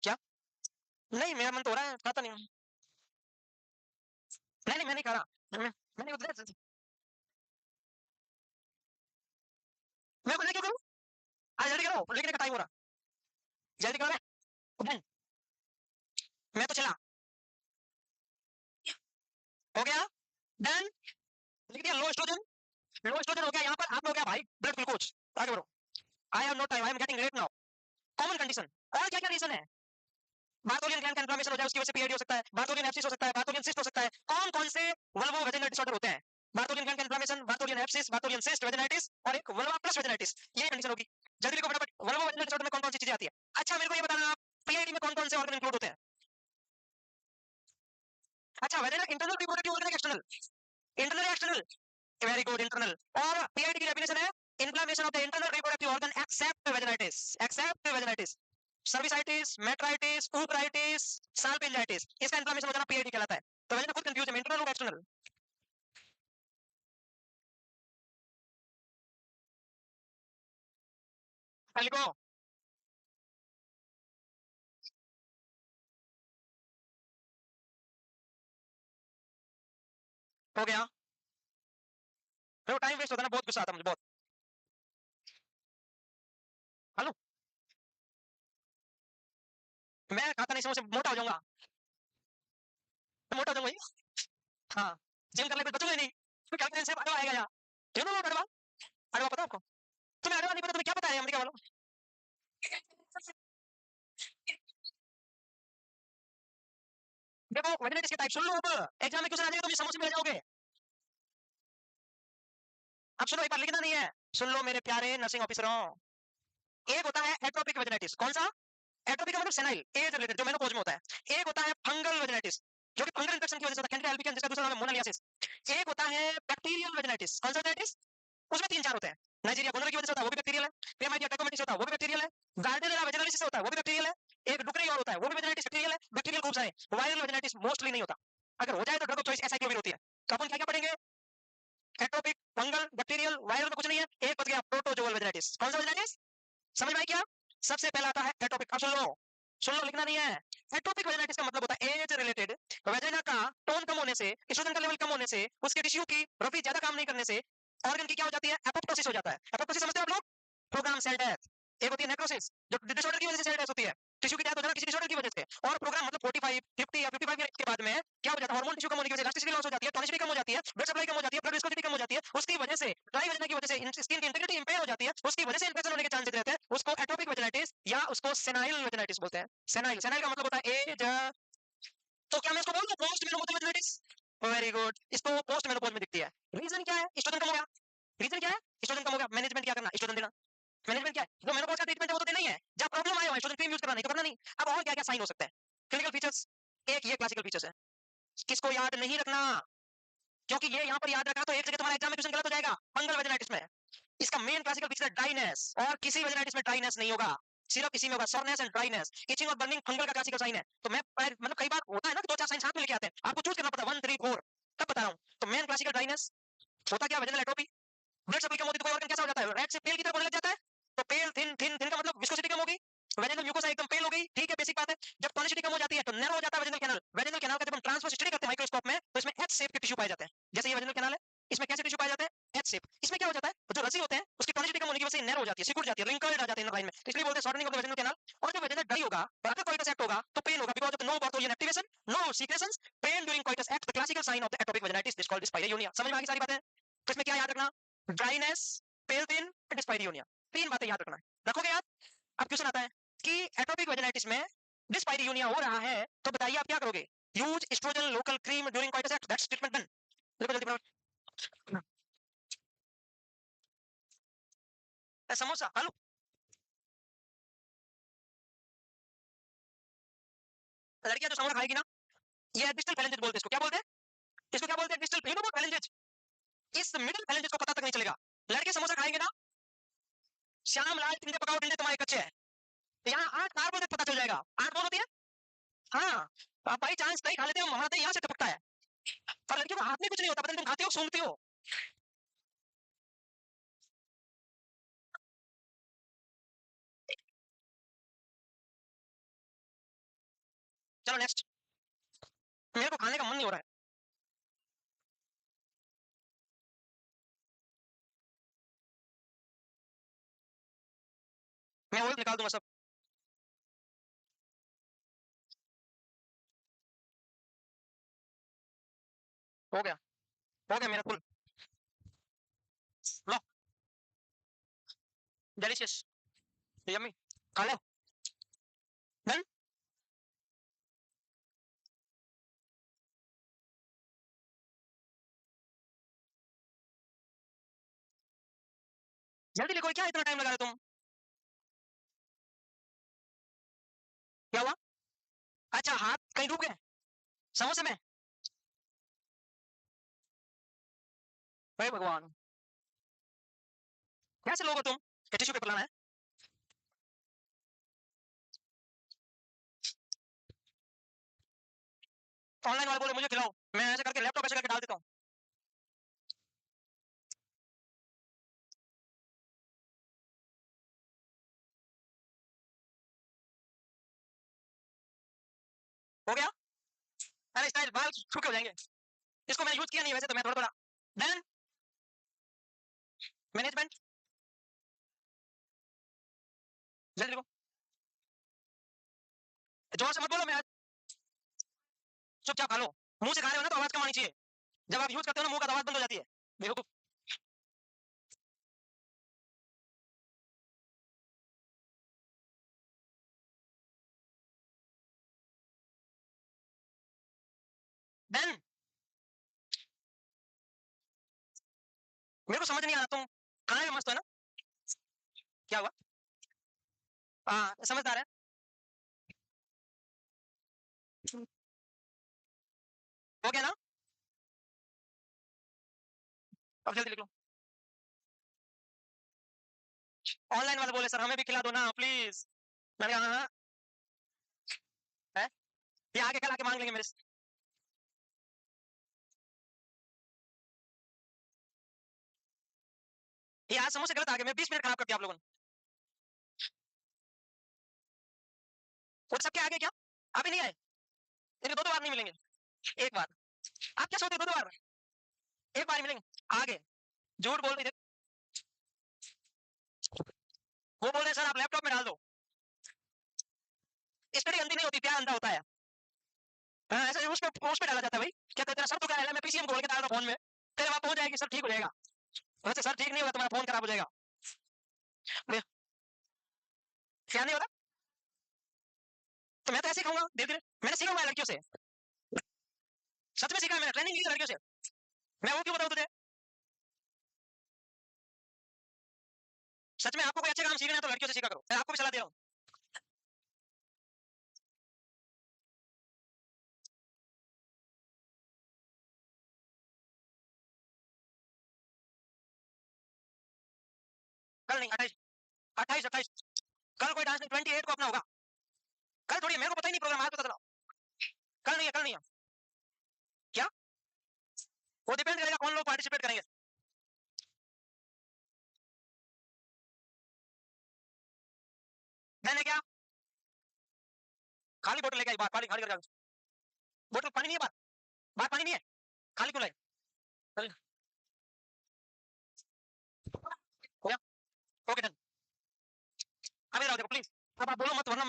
क्या? नहीं, मेरा मन तो हो रहा है, खाता नहीं हूँ। नहीं नहीं, मैं नहीं खा रहा, मैं नहीं उधर, मैं मना क्यों करूँ? आज जल्दी करो, लिखने का टाइम हो रहा, जल्दी करो, मैं मैं तो चला, हो गया, डन, लिख दिया, लो एस्ट्रोजन, लो एस्ट्रोजन हो गया, यहाँ पर आप हो गया भाई ब्लड ग्लूकोज। आगे बढ़ो, I have no time, I am getting late now, common condition, और क्या क्या रीजन है? बार्थोलियन ग्लैंड का इन्फ्लेमेशन हो जाए उसकी वजह से पीआईडी हो सकता है, बार्थोलियन एब्सिस हो सकता है, बार्थोलियन सिस्ट हो सकता है। कौन कौन से वल्वो वेजिनल डिसऑर्डर होते हैं? बार्थोलियन ग्लैंड का इन्फ्लेमेशन, बार्थोलियन एब्सिस, बार्थोलियन सिस्ट, वेजिनाइटिस और एक वल्वा प्लस वेजिनाइटिस, ये कंडीशन होगी। जल्दी लिखो फटाफट, वल्वो वेजिनल डिसऑर्डर में कौन कौन सी चीजें आती है? अच्छा मेरे को ये बताना आप, पीआईडी में कौन कौन से ऑर्गन इंक्लूड होते हैं? अच्छा वेजिनल इंटरनल रिप्रोडक्टिव ऑर्गन है एक्सटर्नल? इंटरनल या एक्सटर्नल? Very good, internal. और पीआईडी की डेफिनेशन है inflammation of the internal reproductive organ except vaginitis, except vaginitis, cervicitis, metritis, oophoritis, salpingitis, इसका इन्फ्लेमेशन हो जाना पीआईडी कहलाता है। तो वैसे खुद कंफ्यूज है, इंटरनल और एक्सटर्नल। लिखो, हो गया। देखो टाइम वेस्ट होता है ना, बहुत गुस्सा आता है मुझे बहुत। हेलो, मैं खाता नहीं समोसे, मोटा हो जाऊंगा, मैं मोटा हो जाऊंगा। हाँ, जिम करने कुछ बचूंगा ही नहीं, तो कैलकुलेशन से अडवा आएगा यहाँ। You know अडवा? अडवा पता है आपको? तुम्हें अडवा नहीं पता, तुम्हें क्या पता है अमेरिका वालों? देखो वेजिटेटिव के टाइप सुन लो, अब एग्जाम में क्वेश्चन आ जाएगा तो समोसे में आ जाओगे। अब सुनो, एक बार लिखना नहीं है, सुन लो मेरे प्यारे नर्सिंग ऑफिसरों। एक होता है एट्रोपिक वेजिनाइटिस, कौन सा? एट्रोपिक का मतलब सेनाइल, एज रिलेटेड, जो मेनोपॉज में होता है। एक होता है फंगल वेजिनाइटिस, जो कि फंगल इन्फेक्शन की वजह से होता है, कैंडिडा एल्बिकन, जिसका दूसरा नाम है मोनालियासिस। एक होता है बैक्टीरियल वेजिनाइटिस, कौन सा वेजिनाइटिस? उसमें तीन चार होते हैं। नाइजीरिया गोनोर की वजह से होता है, वो भी बैक्टीरियल है। क्लेमाइडिया ट्रैकोमैटिस होता है, वो भी बैक्टीरियल है। गार्डियला वेजिनालिसिस होता है, वो भी बैक्टीरियल है। एक डुकरी और होता है, वो भी वेजिनाइटिस बैक्टीरियल है। बैक्टीरियल खूब सारे। वायरल वेजिनाइटिस मोस्टली नहीं होता, अगर हो जाए तो ड्रग ऑफ चॉइस एसाइक्लोविर होती है। तो अपन क्या क्या पढ़ेंगे? एट्रोपिक, फंगल, बैक्टीरियल, वायरल में कुछ नहीं है। एक बच गया प्रोटोजोअल वेजिनाइटिस, कौन सा वेजिनाइटिस? समझ में आई क्या? सबसे पहला आता है एटोपिक। अब सुन लो, सुन लो, लिखना नहीं है। एटोपिक वेजिनाइटिस का मतलब होता है एज रिलेटेड, वेजिना का टोन कम होने से, एस्ट्रोजन का लेवल कम होने से, उसके टिश्यू की रफी ज्यादा काम नहीं करने से ऑर्गन की क्या हो जाती है? एपोप्टोसिस हो जाता है। एपोप्टोसिस समझते हैं आप लोग? Programme cell death. एक होती है नेक्रोसिस, जो डिसऑर्डर की वजह से सेल डेथ होती है, टिश्यू की डेथ हो जाना किसी डिसऑर्डर की वजह से। और प्रोग्राम मतलब 45, 50 या 55 ईयर के बाद में क्या हो जाता है? हार्मोन टिश्यू कम होने की वजह से इलास्टिसिटी लॉस हो जाती है, टोनिसिटी कम हो जाती है, ब्लड सप्लाई कम हो जाती है, ब्लड विस्कोसिटी कम हो जाती है। उसकी वजह से ड्राई वेजिना की वजह से स्किन की इंटीग्रिटी इंपेयर हो जाती है, उसकी वजह से इन्फेक्शन होने के चांसेस रहते हैं। उसको एटोपिक वेजिनाइटिस या उसको सेनाइल वेजिनाइटिस बोलते हैं। सेनाइल, सेनाइल का मतलब होता है एज। तो क्या मैं इसको बोल दूं post menopause vaginitis? Very good, इसको पोस्ट मेनोपॉज में दिखती है। रीजन क्या है? एस्ट्रोजन कम हो गया। रीजन क्या है? एस्ट्रोजन कम हो गया। मैनेजमेंट क्या करना? एस्ट्रोजन देना। मैनेजमेंट क्या है? जो मेनोपॉज का ट्रीटमेंट है वो तो देना ही है। जब प्रॉब्लम आए हो एस्ट्रोजन क्रीम यूज करना, नहीं तो करना नहीं। अब और क्या क्या साइन हो सकते हैं? क्लिनिकल फीचर्स, एक ये क्लासिकल फीचर्स है, किसको याद नहीं रखना, क्योंकि ये यहाँ पर याद रखा तो एक जगह तुम्हारा एग्जाम में क्वेश्चन गलत हो जाएगा। फंगल वेजिनाइटिस में इसका मेन क्लासिकल फीचर है ड्राइनेस, और किसी वेजिनाइटिस में ड्राइनेस नहीं होगा, सिर्फ इसी में होगा सॉरनेस एंड ड्राइनेस। इचिंग और बर्निंग फंगल का क्लासिकल साइन है। तो मैं मतलब कई बार होता है ना कि दो चार साइन साथ में लेके आते हैं, आपको चूज करना पड़ता है 1 3 4, तब बता रहा हूँ। तो मेन क्लासिकल ड्राइनेस होता क्या? वेजिनल एट्रोपी, ब्लड सप्लाई कम होती है तो कोई ऑर्गन कैसा हो जाता है? रेड से पेल की तरफ होने लग जाता है। तो पेल, थिन, थिन, थिन का मतलब विस्कोसिटी कम होगी, वेजिनल म्यूकोसा एकदम पेल हो गई, ठीक है, बेसिक बात है। जब टोनिसिटी कम हो जाती है तो नैरो हो जाता है वेजिनल कैनाल। वेजिनल कैनाल का जब हम ट्रांसवर्स स्टडी करते हैं माइक्रोस्कोप में, तो इसमें एच शेप के टिश्यू पाए जाते हैं। जैसे ये वेजिनल कैनाल है, इसमें कैसे टिश्यू पाए जाते हैं? H shape. इसमें क्या हो जाता है? जो रसी होते हैं उसकी टोनिसिटी कम होने की वजह से नैरो हो जाती है, सिकुड़ जाती है, रिंकल्ड आ जाते हैं लाइन में, तो इसलिए बोलते हैं shortening of the vaginal canal. और जब वेजिनल ड्राई होगा और अगर कोइटस एक्ट होगा तो पेन होगा, because of no Bartholin activation, no secretions, pain during coitus act, the classical sign of the atopic vaginitis, this called dyspareunia. समझ में आ गई सारी बातें? तो इसमें क्या याद रखना? ड्राइनेस, पेल थिन, डिस्पाइरियोनिया, तीन बातें याद रखना है। रखोगे याद? अब क्वेश्चन आता है कि एटोपिक वेजिनाइटिस में डिस्पाइरियोनिया हो रहा है, तो बताइए आप क्या करोगे? Use oestrogen local cream during coitus act, that's treatment done. देखो जल्दी बनाओ। समोसा आलू, लड़कियां जो समोसा खाएगी ना, ये डिस्टल फैलेंजेस बोलते हैं इसको। क्या बोलते हैं? इसको क्या बोलते हैं? Distal, you know what phalanges? इस मिडिल फैलेंजेस को पता तक नहीं चलेगा। लड़के समोसा खाएंगे ना, श्याम लाल टिंडे पकाओ टिंडे तुम्हारे कच्चे हैं, तो यहाँ 8 कार्बन तक पता चल जाएगा। 8 कौन होती है? हाँ, आप बाई चांस नहीं खा लेते हो, हमारा यहाँ से टपकता है। पर लड़कियों का हाथ में कुछ नहीं होता, पता नहीं तुम खाते हो सूंघते हो। चलो नेक्स्ट, मेरे को खाने का मन नहीं हो रहा है। मैं ऑयल निकाल दूंगा सब। हो गया, हो गया मेरा फुल। लो, डिलीशियस, यम्मी, खा लो। डन। जल्दी लिखो, क्या इतना टाइम लगा रहे हो तुम? क्या हुआ? अच्छा, हाथ कहीं डूब गए समोसे में? हे भगवान, कैसे लोग हो तुम? ये टिश्यू पेपर लाना है? ऑनलाइन वाले बोले मुझे खिलाओ, मैं ऐसे करके लैपटॉप ऐसे करके डाल देता हूँ। हो गया? अरे स्टाइल, बाल सूखे हो जाएंगे। इसको मैंने यूज किया नहीं वैसे, तो मैं थोड़ा थोड़ा डन। मैनेजमेंट, जल्दी लिखो। जोर से मत बोलो, मैं चुपचाप खा लो। मुंह से खा रहे हो ना तो आवाज कम आनी चाहिए। जब आप यूज करते हो ना मुंह का, तो आवाज बंद हो जाती है। देखो, डन। मेरे को समझ नहीं आ रहा, तुम खाने में मस्त हो ना? क्या हुआ? हाँ, समझदार है। हो गया ना? अब जल्दी लिख लो। ऑनलाइन वाले बोले सर हमें भी खिला दो ना प्लीज। मैंने कहा हाँ हाँ, है। ये आगे कल आके मांग लेंगे मेरे से। ये आज समोसे गलत आ गए, मैं 20 मिनट खराब कर दिया आप लोगों ने। वो सबके आगे क्या? अभी नहीं आए? इन्हें दो दो बार नहीं मिलेंगे, एक बार। आप क्या सोचते हो, दो दो बार? एक बार ही मिलेंगे आगे। झूठ बोल रही थे। वो बोल रहे सर आप लैपटॉप में डाल दो। स्टडी गंदी नहीं होती, प्यार अंधा होता है। हाँ, ऐसा उस पे डाला जाता है भाई। क्या तेरा सर तो क्या है, मैं पीसीएम खोल के डाल रहा हूँ फोन में। तेरे वहां पहुंच जाएगी, सब ठीक हो जाएगा। वैसे सर ठीक नहीं होगा, तुम्हारा फोन खराब हो जाएगा। क्या नहीं होगा? तो मैं तो ऐसे ही खाऊंगा धीरे धीरे। मैंने सीखा हुआ है लड़कियों से। सच में सीखा है, मैंने ट्रेनिंग ली है लड़कियों से। मैं वो क्यों बताऊं तुझे? सच में आपको कोई अच्छे काम सीखना है तो लड़कियों से सीखा करो, मैं आपको भी सलाह दे रहा हूँ। कल नहीं, 28, 28, 28। कल कोई डांस नहीं, 28 को अपना होगा। कल थोड़ी है, मेरे को पता ही नहीं, प्रोग्राम आज पता चला। कल नहीं है, कल नहीं है। क्या? वो डिपेंड करेगा कौन लोग पार्टिसिपेट करेंगे। मैंने क्या? खाली बोतल लेके आई, बात खाली खाली कर। बोतल पानी नहीं है, बात बात पानी नहीं है, खाली क्यों लाई? चल, हो गया? Okay done. अब इधर आओ, देखो प्लीज। अब आप बोलो मत, वरना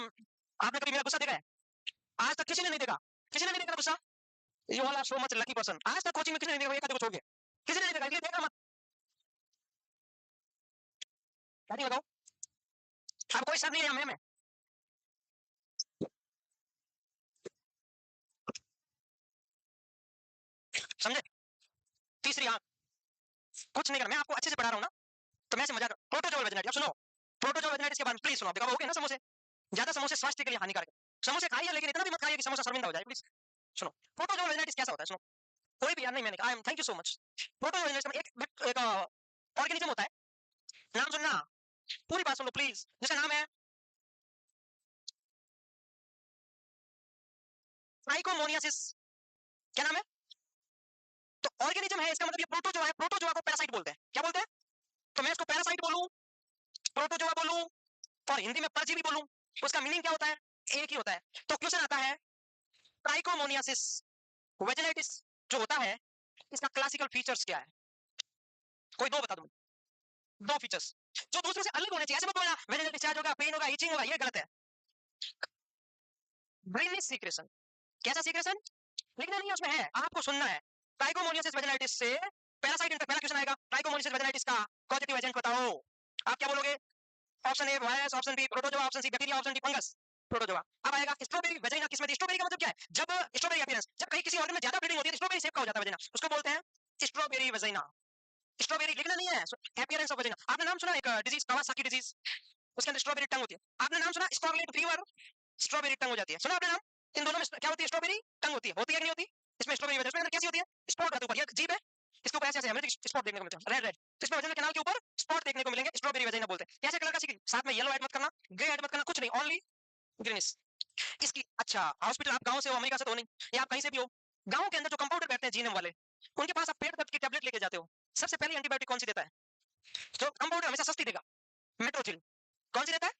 आपने कभी मेरा गुस्सा देखा है? आज तक किसी ने नहीं देखा। किसी ने नहीं देखा गुस्सा। You all are so much lucky person. आज तक कोचिंग में किसी ने नहीं देखा, एक आधे को छोड़ के। किसी ने नहीं देखा, इसलिए देखा मत। क्या नहीं बताओ? अब कोई शक नहीं है हमें में। समझे? तीसरी आंख। कुछ नहीं करना, मैं आपको अच्छे से पढ़ा रहा हूँ ना, तो मैं ऐसे मजा कर। प्रोटोजोल वेजिनाइटिस, अब सुनो। प्रोटोजोल वेजिनाइटिस के बारे में प्लीज सुनो। देखो, हो गए ना समोसे? ज्यादा समोसे स्वास्थ्य के लिए हानिकारक है। समोसे खाइए, लेकिन इतना भी मत खाइए कि समोसा शर्मिंदा हो जाए, प्लीज। सुनो, प्रोटोजोल वेजिनाइटिस कैसा होता है, सुनो। कोई भी यार नहीं, मैंने I am thank you so much. Protozoal vaginitis एक ऑर्गेनिज्म होता है। नाम सुनना, पूरी बात सुनो प्लीज, जिसका नाम है ट्राइकोमोनियासिस। क्या नाम है? तो ऑर्गेनिज्म है, इसका मतलब ये प्रोटोजोआ है। प्रोटोजोआ को पैरासाइट बोलते हैं। क्या बोलते हैं? तो मैं इसको पैरासाइट बोलूं, प्रोटोजोआ बोलूं, और हिंदी में परजीवी बोलूं, उसका मीनिंग क्या होता है? एक ही होता है। तो क्वेश्चन आता है, ट्राइकोमोनियासिस वेजिनाइटिस जो होता है, इसका क्लासिकल फीचर्स क्या है? कोई दो बता दो। दो फीचर्स जो दूसरों से अलग होने चाहिए। ऐसे मत बोलना वेजिनल डिस्चार्ज होगा, पेन होगा, इचिंग होगा, ये गलत है। ब्रेनिस सीक्रेशन। कैसा सीक्रेशन? लिखना नहीं है, उसमें है, आपको सुनना है। ट्राइकोमोनियासिस वेजिनाइटिस से पैरासाइट इनफेक्शन। पहला क्वेश्चन आएगा, ट्राइकोमोनियासिस वेजिनाइटिस का पॉजिटिव एजेंट बताओ। आप क्या बोलोगे? Option A virus, option B protozoa, option C bacteria, option D fungus. Protozoa. अब आएगा स्ट्रॉबेरी वेजिना, किसमें? स्ट्रॉबेरी का मतलब क्या है? जब स्ट्रॉबेरी अपीयरेंस, जब कहीं किसी ऑर्गन में ज्यादा ब्लीडिंग होती है तो स्ट्रॉबेरी शेप का हो जाता है वेजिना, उसको बोलते हैं स्ट्रॉबेरी वेजिना। स्ट्रॉबेरी लिखना नहीं है, अपीयरेंस ऑफ वजाइना। आपने नाम सुना एक डिजीज कावासाकी डिजीज, उसके अंदर स्ट्रॉबेरी टंग होती है। आपने नाम सुना स्कारलेट फीवर, स्ट्रॉबेरी टंग हो जाती है, सुना आपने नाम? इन दोनों में क्या होती है? स्ट्रॉबेरी टंग होती है कि नहीं होती? इसमें स्ट्रॉबेरी वजह, इसमें अंदर कैसी होती है? स्पॉट होता है ऊपर, ये जीभ है, इसके ऊपर ऐसे ऐसे हमें स्पॉट देखने को मिलते हैं, रेड रेड। तो इसमें वजन कैनाल के ऊपर स्पॉट देखने को मिलेंगे, स्ट्रॉबेरी वजाइना बोलते हैं। कैसे कलर का? साथ में येलो ऐड मत करना, ग्रे ऐड मत करना, कुछ नहीं, ओनली ग्रीनिश इसकी। अच्छा, हॉस्पिटल आप गांव से हो, अमेरिका से तो नहीं, या आप कहीं से भी हो, गांव के अंदर जो कंपाउंडर बैठते हैं जीएनएम वाले, उनके पास आप पेट दर्द की टैबलेट लेके जाते हो, सबसे पहले एंटीबायोटिक कौन सी देता है? जो कंपाउंडर हमेशा सस्ती देगा, मेट्रोजिल। कौन सी देता है?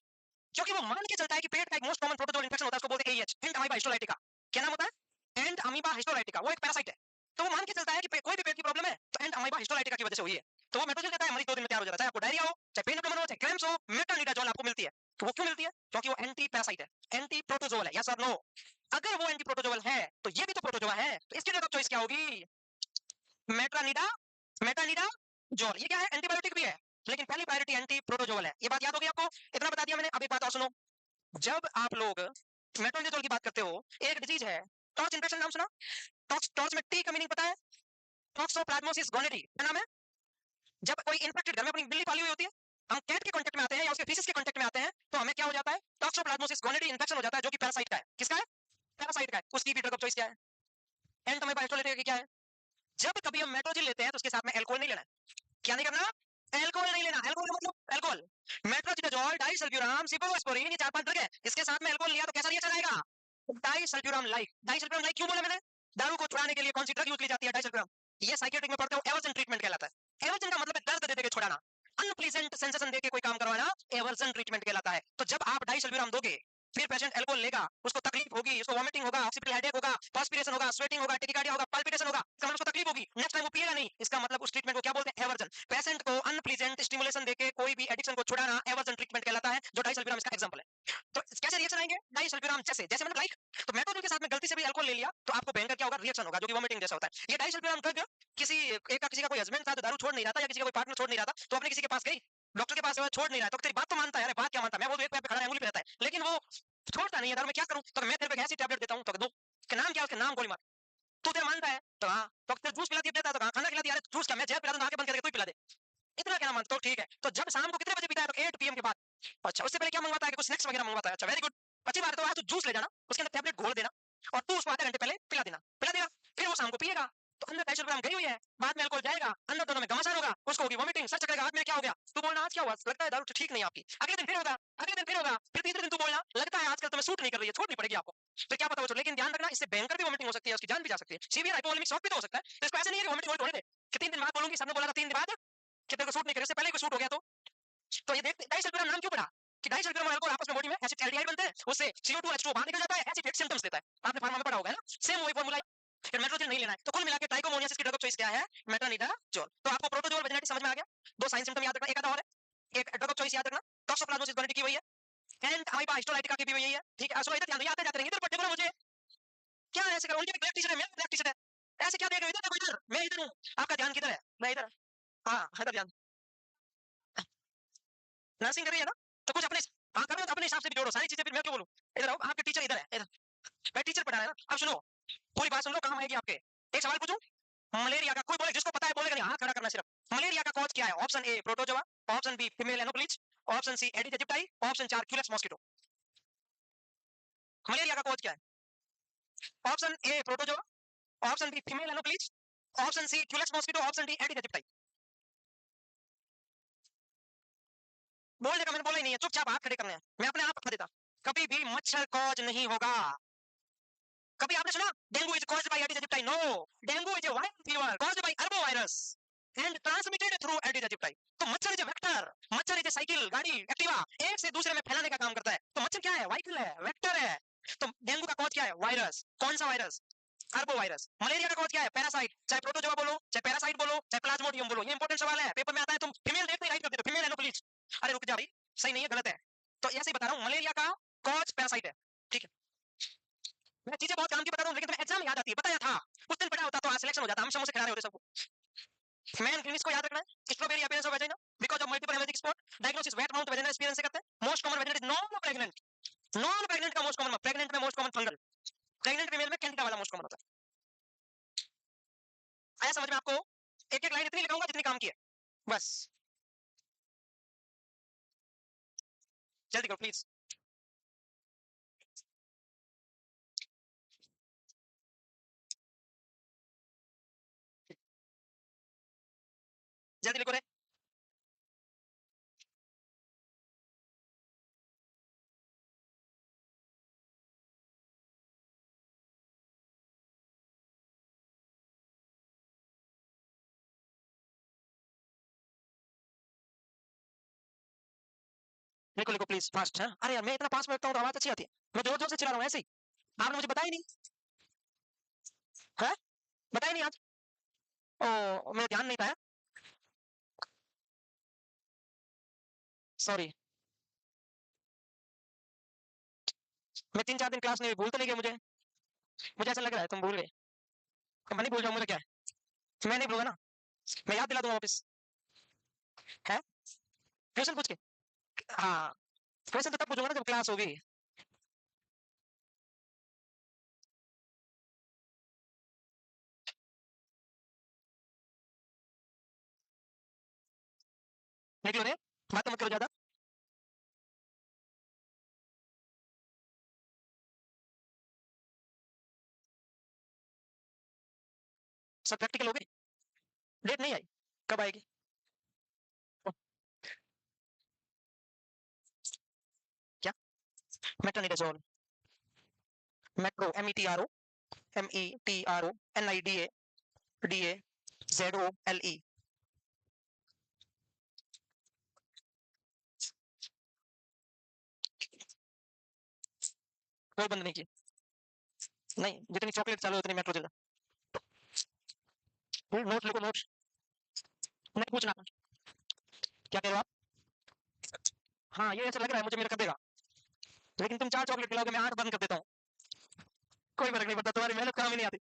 क्योंकि वो मान के चलता है कि पेट का एक मोस्ट कॉमन प्रोटोजोल इन्फेक्शन होता है, उसको बोलते हैं एईएच, एंड अमीबा हिस्टोलाइटिका। क्या नाम होता है? एंड अमीबा हिस्टोलाइटिका, वो एक पैरासाइट है। तो वो मान के चलता है कि कोई भी पेट की प्रॉब्लम है तो एंड अमीबा हिस्टोलाइटिका की वजह से हुई है, तो वो मेट्रोजिल देता है, मरीज 2 दिन में तैयार हो जाता है। चाहे आपको डायरिया हो, चाहे पेन अबडोमेन हो, चाहे क्रैम्प्स हो, मेटानिडाजोल आपको मिलती है। तो वो क्यों मिलती है? क्योंकि वो एंटी पैरासाइट है, एंटी प्रोटोजोल है, यस और नो? अगर वो एंटी प्रोटोजोल है तो ये भी तो प्रोटोजोआ है, तो इसकी ड्रग ऑफ चॉइस क्या होगी? मेटानिडा, मेटानिडा जोल। ये क्या है? एंटीबायोटिक भी है, लेकिन पहली प्रायोरिटी एंटी प्रोटोजोल है। ये बात याद होगी आपको, इतना बता दिया मैंने। अब एक बात और सुनो, जब आप लोग मेट्रोनिडाजोल की बात करते हो, एक डिजीज है टॉर्च इन्फेक्शन, नाम सुना? टॉर्च, टॉर्च में टी का मीनिंग पता है? टॉक्सोप्लाज्मोसिस गोनेडी, क्या नाम है? जब कोई इन्फेक्टेड, घर में अपनी बिल्ली पाली हुई होती है, हम कैट के कांटेक्ट में आते हैं या उसके फीसिस के कांटेक्ट में आते हैं, तो हमें क्या हो जाता है? टॉक्सोप्लाज्मोसिस गोनेडी इन्फेक्शन हो जाता है, जो कि पैरासाइट का है। किसका है? पैरासाइट का है। उसकी भी ड्रग ऑफ चॉइस क्या है? एंटामाइबाइस्टोलेटिक की क्या है? जब कभी हम मेट्रोजिल लेते हैं तो उसके साथ में अल्कोहल नहीं लेना है। क्या नहीं करना? अल्कोहल नहीं लेना। अल्कोहल का मतलब अल्कोहल, मेट्रोजिडाजोल, डाइसल्फ्यूराम, सिप्रोस्पोरीन, ये 4-5 ड्रग है, इसके साथ में अल्कोहल लिया तो कैसा रिएक्शन आएगा? Disulfiram like. डाइसल्फ्यूराम लाइक क्यों बोला मैंने? दारू को छुड़ाने के लिए कौन सी ड्रग यूज की जाती है? डाइसल्फ्यूराम। ये साइकियाट्रिक में पढ़ते हो, एवर्जन ट्रीटमेंट कहलाता है। एवर्जन का मतलब है दर्द दे दे के छुड़ाना, अनप्लीजेंट सेंसेशन देके कोई काम करवाना, एवर्जन ट्रीटमेंट कहलाता है। तो जब आप डाइसल्फ्यूराम दोगे, फिर पेशेंट अल्कोहल लेगा, उसको तकलीफ होगी, उसको वॉमिटिंग होगा, ऑक्सीपिटल हेडेक होगा, पर्स्पिरेशन होगा, स्वेटिंग होगा, टेकिकार्डिया होगा, पाल्पिटेशन होगा, इसका मतलब उसको तकलीफ होगी, नेक्स्ट टाइम वो पिएगा नहीं। इसका मतलब उस ट्रीटमेंट को क्या बोलते हैं? एवर्जन। पेशेंट को अनप्लीजेंट स्टिमुलेशन देके कोई भी एडिक्शन को छुड़ाना एवर्जन ट्रीटमेंट कहलाता है, जो डाइसल्फ्यूराम इसका एग्जांपल है। तो कैसे रिएक्शन आएंगे? डाइसल्फ्यूराम जैसे, जैसे मतलब लाइक, तो मेट्रोजिल के साथ में गलती से भी अल्कोहल ले लिया तो आपको भयंकर क्या होगा? रिएक्शन होगा, जो कि वॉमिटिंग जैसा होता है। ये डाइसल्फ्यूराम ड्रग किसी का कोई हस्बैंड था जो दारू छोड़ नहीं रहा था, या किसी का कोई पार्टनर छोड़ नहीं रहा था, तो अपने किसी के पास गई, डॉक्टर के पास छोड़ नहीं रहा है, तो तेरी बात तो मानता है, अरे बात क्या मानता है, मैं वो एक पैर पे खड़ा है, उंगली पे रहता है, लेकिन वो छोड़ता नहीं है दारू, मैं क्या करूं? तो मैं तेरे पे ऐसी टैबलेट देता हूं, तो दो, के नाम क्या है? उसके नाम गोली मार। तू तेरा मानता है तो हाँ, तो तेरे जूस पिला दिया देता है, तो खाना खिला दिया, अरे जूस क्या, मैं जहर पिला दूं, आंखें बंद करके तू ही पिला दे, इतना क्या मानता? तो ठीक है। तो जब शाम को कितने बजे पीता है? तो 8 पीएम के बाद। अच्छा, उससे पहले क्या मंगवाता है? कि कुछ स्नैक्स वगैरह मंगवाता है। अच्छा, वेरी गुड, अच्छी बात है। तो आज तू जूस ले जाना, उसके अंदर टैबलेट घोल देना, और तू उसको आधे घंटे पहले पिला देना, पिला देगा, फिर वो शाम को पिएगा, तो अंदर 250 ग्राम गई हुई है, बाद में अल्कोहल जाएगा, अंदर दोनों में घमासान होगा, उसको होगी वॉमिटिंग, सर चकरेगा, आज मेरे क्या हो गया? तू बोलना आज क्या हुआ? लगता है दारू ठीक नहीं आपकी, अगले दिन फिर होगा, अगले दिन फिर होगा, फिर तीसरे दिन तू बोलना लगता है आजकल तुम्हें सूट नहीं कर रही है, छोड़नी पड़ेगी आपको। फिर क्या पता वो छोड़, लेकिन ध्यान रखना, इससे भयंकर भी वॉमिटिंग हो सकती है, उसकी जान भी जा सकती है, सीवियर हाइपोवोलेमिक शॉक भी तो हो सकता है। तो इसको ऐसे नहीं है कि वॉमिटिंग होने दे कि 3 दिन बाद बोलूंगी, सबने बोला था 3 दिन बाद कि तेरे को सूट नहीं करे, इससे पहले कोई सूट हो गया तो ये देखते डाइसल्फ्यूराम नाम क्यों पड़ा? कि डाइसल्फ्यूराम और अल्कोहल आपस में बॉडी में एसिड एल्डिहाइड बनते हैं, उससे CO2H2 बाहर निकल जाता है, एसिड सिम्टम्स देता है। आपने फार्मा में पढ़ा होगा ना, सेम वही फार्मूला। फिर मेट्रोजिल नहीं लेना है, तो कुल मिला के ट्राइकोमोनियासिस की ड्रग ऑफ चॉइस क्या है? मेट्रोनिडाजोल। तो आपको प्रोटोजोल वेजिनेटिस समझ में आ गया, दो साइन सिम्टम याद रखना, एक आधा और है, एक ड्रग ऑफ चॉइस याद रखना, टॉक्सोप्लाज्मोसिस गोनेडी की वही है, एंड अमीबा हिस्टोलाइटिका की भी वही है, ठीक है? सुनो, इधर ध्यान दो, आते जाते रहेंगे, इधर पट्टे करो मुझे, क्या है ऐसे करो, उनकी ब्लैक टी-शर्ट है, मेरा ब्लैक टी-शर्ट है, ऐसे क्या देख रहे हो? इधर देखो, इधर मैं इधर हूं, आपका ध्यान किधर है? मैं इधर, हां इधर ध्यान, नर्सिंग कर रही है ना, तो कुछ अपने, हाँ करो, तो अपने हिसाब से भी जोड़ो सारी चीजें, फिर मैं क्यों बोलूं? इधर आओ, आपके टीचर इधर है, इधर, मैं टीचर पढ़ा रहा है ना। अब सुनो, पूरी बात सुन लो, काम आएगी आपके। एक सवाल पूछूं, मलेरिया का कोई बोले, जिसको पता है बोलेगा नहीं, हाथ खड़ा करना सिर्फ। मलेरिया का कॉज क्या है? Option A protozoa, option B female Anopheles, option C Aedes aegypti, option 4 Culex mosquito. Malaria का कॉज क्या है? Option A protozoa, option B female Anopheles, option C Culex mosquito, option D Aedes aegypti. बोलने का मैंने बोला ही नहीं है, चुपचाप हाथ खड़े करने हैं, मैं अपने आप बता देता। कभी भी मच्छर कॉज नहीं होगा। कभी आपने सुना dengue is caused by Aedes aegypti? No, dengue is a viral fever caused by arbo virus and transmitted through Aedes aegypti. तो मच्छर इज अ वेक्टर, मच्छर इज अ साइकिल, गाड़ी, एक्टिवा, एक से दूसरे में फैलाने का काम करता है। तो मच्छर क्या है? व्हीकल है, वेक्टर है। तो डेंगू का कॉज क्या है? वायरस। कौन सा वायरस? अरबो वायरस। मलेरिया का कॉज क्या है? पैरासाइट, चाहे प्रोटोजोआ बोलो, चाहे पैरासाइट बोलो, चाहे प्लाज्मोडियम बोलो। ये इंपॉर्टेंट सवाल है, पेपर में आता है, तुम फीमेल देखते ही राइट कर देते हो, फीमेल एनोप्लीज। अरे रुक जा भाई, सही नहीं है, गलत है। तो ऐसे ही बता रहा हूँ, मलेरिया का कॉज पैरासाइट है, ठीक है? मैं चीजें बहुत काम की बता रहा हूँ, लेकिन तुम्हें एग्जाम याद आती है, बताया था उस दिन, पढ़ा होता तो आज सिलेक्शन हो जाता, हम समोसे खिला रहे होते सबको। मैन क्लिनिक्स को याद रखना है, strawberry appearance of vagina because of multiple haemorrhagic spot, diagnosis wet mouth vaginal experience से करते हैं। Most common vagina is non pregnant, non pregnant का मोस्ट कॉमन, प्रेग्नेंट में most common fungal, pregnant female में कैंडिडा वाला most common होता है। आया समझ में आपको? एक एक लाइन इतनी लिखाऊंगा जितनी काम की है। बस जल्दी करो प्लीज। जल्दी लिखो रे। लिखो लिखो प्लीज फास्ट। है अरे यार मैं इतना फास्ट में लिखता हूँ तो आवाज अच्छी आती है। मैं जोर जोर से चिल्ला रहा हूँ ऐसे ही। आपने मुझे बताया ही नहीं। है बताया नहीं आज। ओ मैं ध्यान नहीं पाया। सॉरी। मैं 3-4 दिन क्लास नहीं हुई, भूल तो नहीं गए मुझे। मुझे ऐसा लग रहा है तुम भूल गए। मैं नहीं भूल जाऊँ, मुझे क्या है, मैं नहीं भूलूंगा ना। मैं याद दिला दूंगा वापस। है क्वेश्चन पूछ के। हाँ क्वेश्चन तो तब पूछूंगा ना जब क्लास होगी। निकलो रे, बात मत करो ज्यादा। सब प्रैक्टिकल होगी। डेट नहीं आई, कब आएगी? क्या? Metronidazole. Metro METRO NIDA DAZOLE। कोई बंद नहीं की। नहीं जितनी चॉकलेट चालू उतनी मेट्रो चल। नोट लिखो नोट। नहीं पूछना। क्या कह रहे हो आप? हाँ ये ऐसा लग रहा है मुझे, मेरा कर देगा। लेकिन तुम 4 चॉकलेट खिलाओगे, मैं 8 बंद कर देता हूँ। कोई फर्क नहीं पड़ता, तुम्हारी मेहनत काम ही नहीं आती।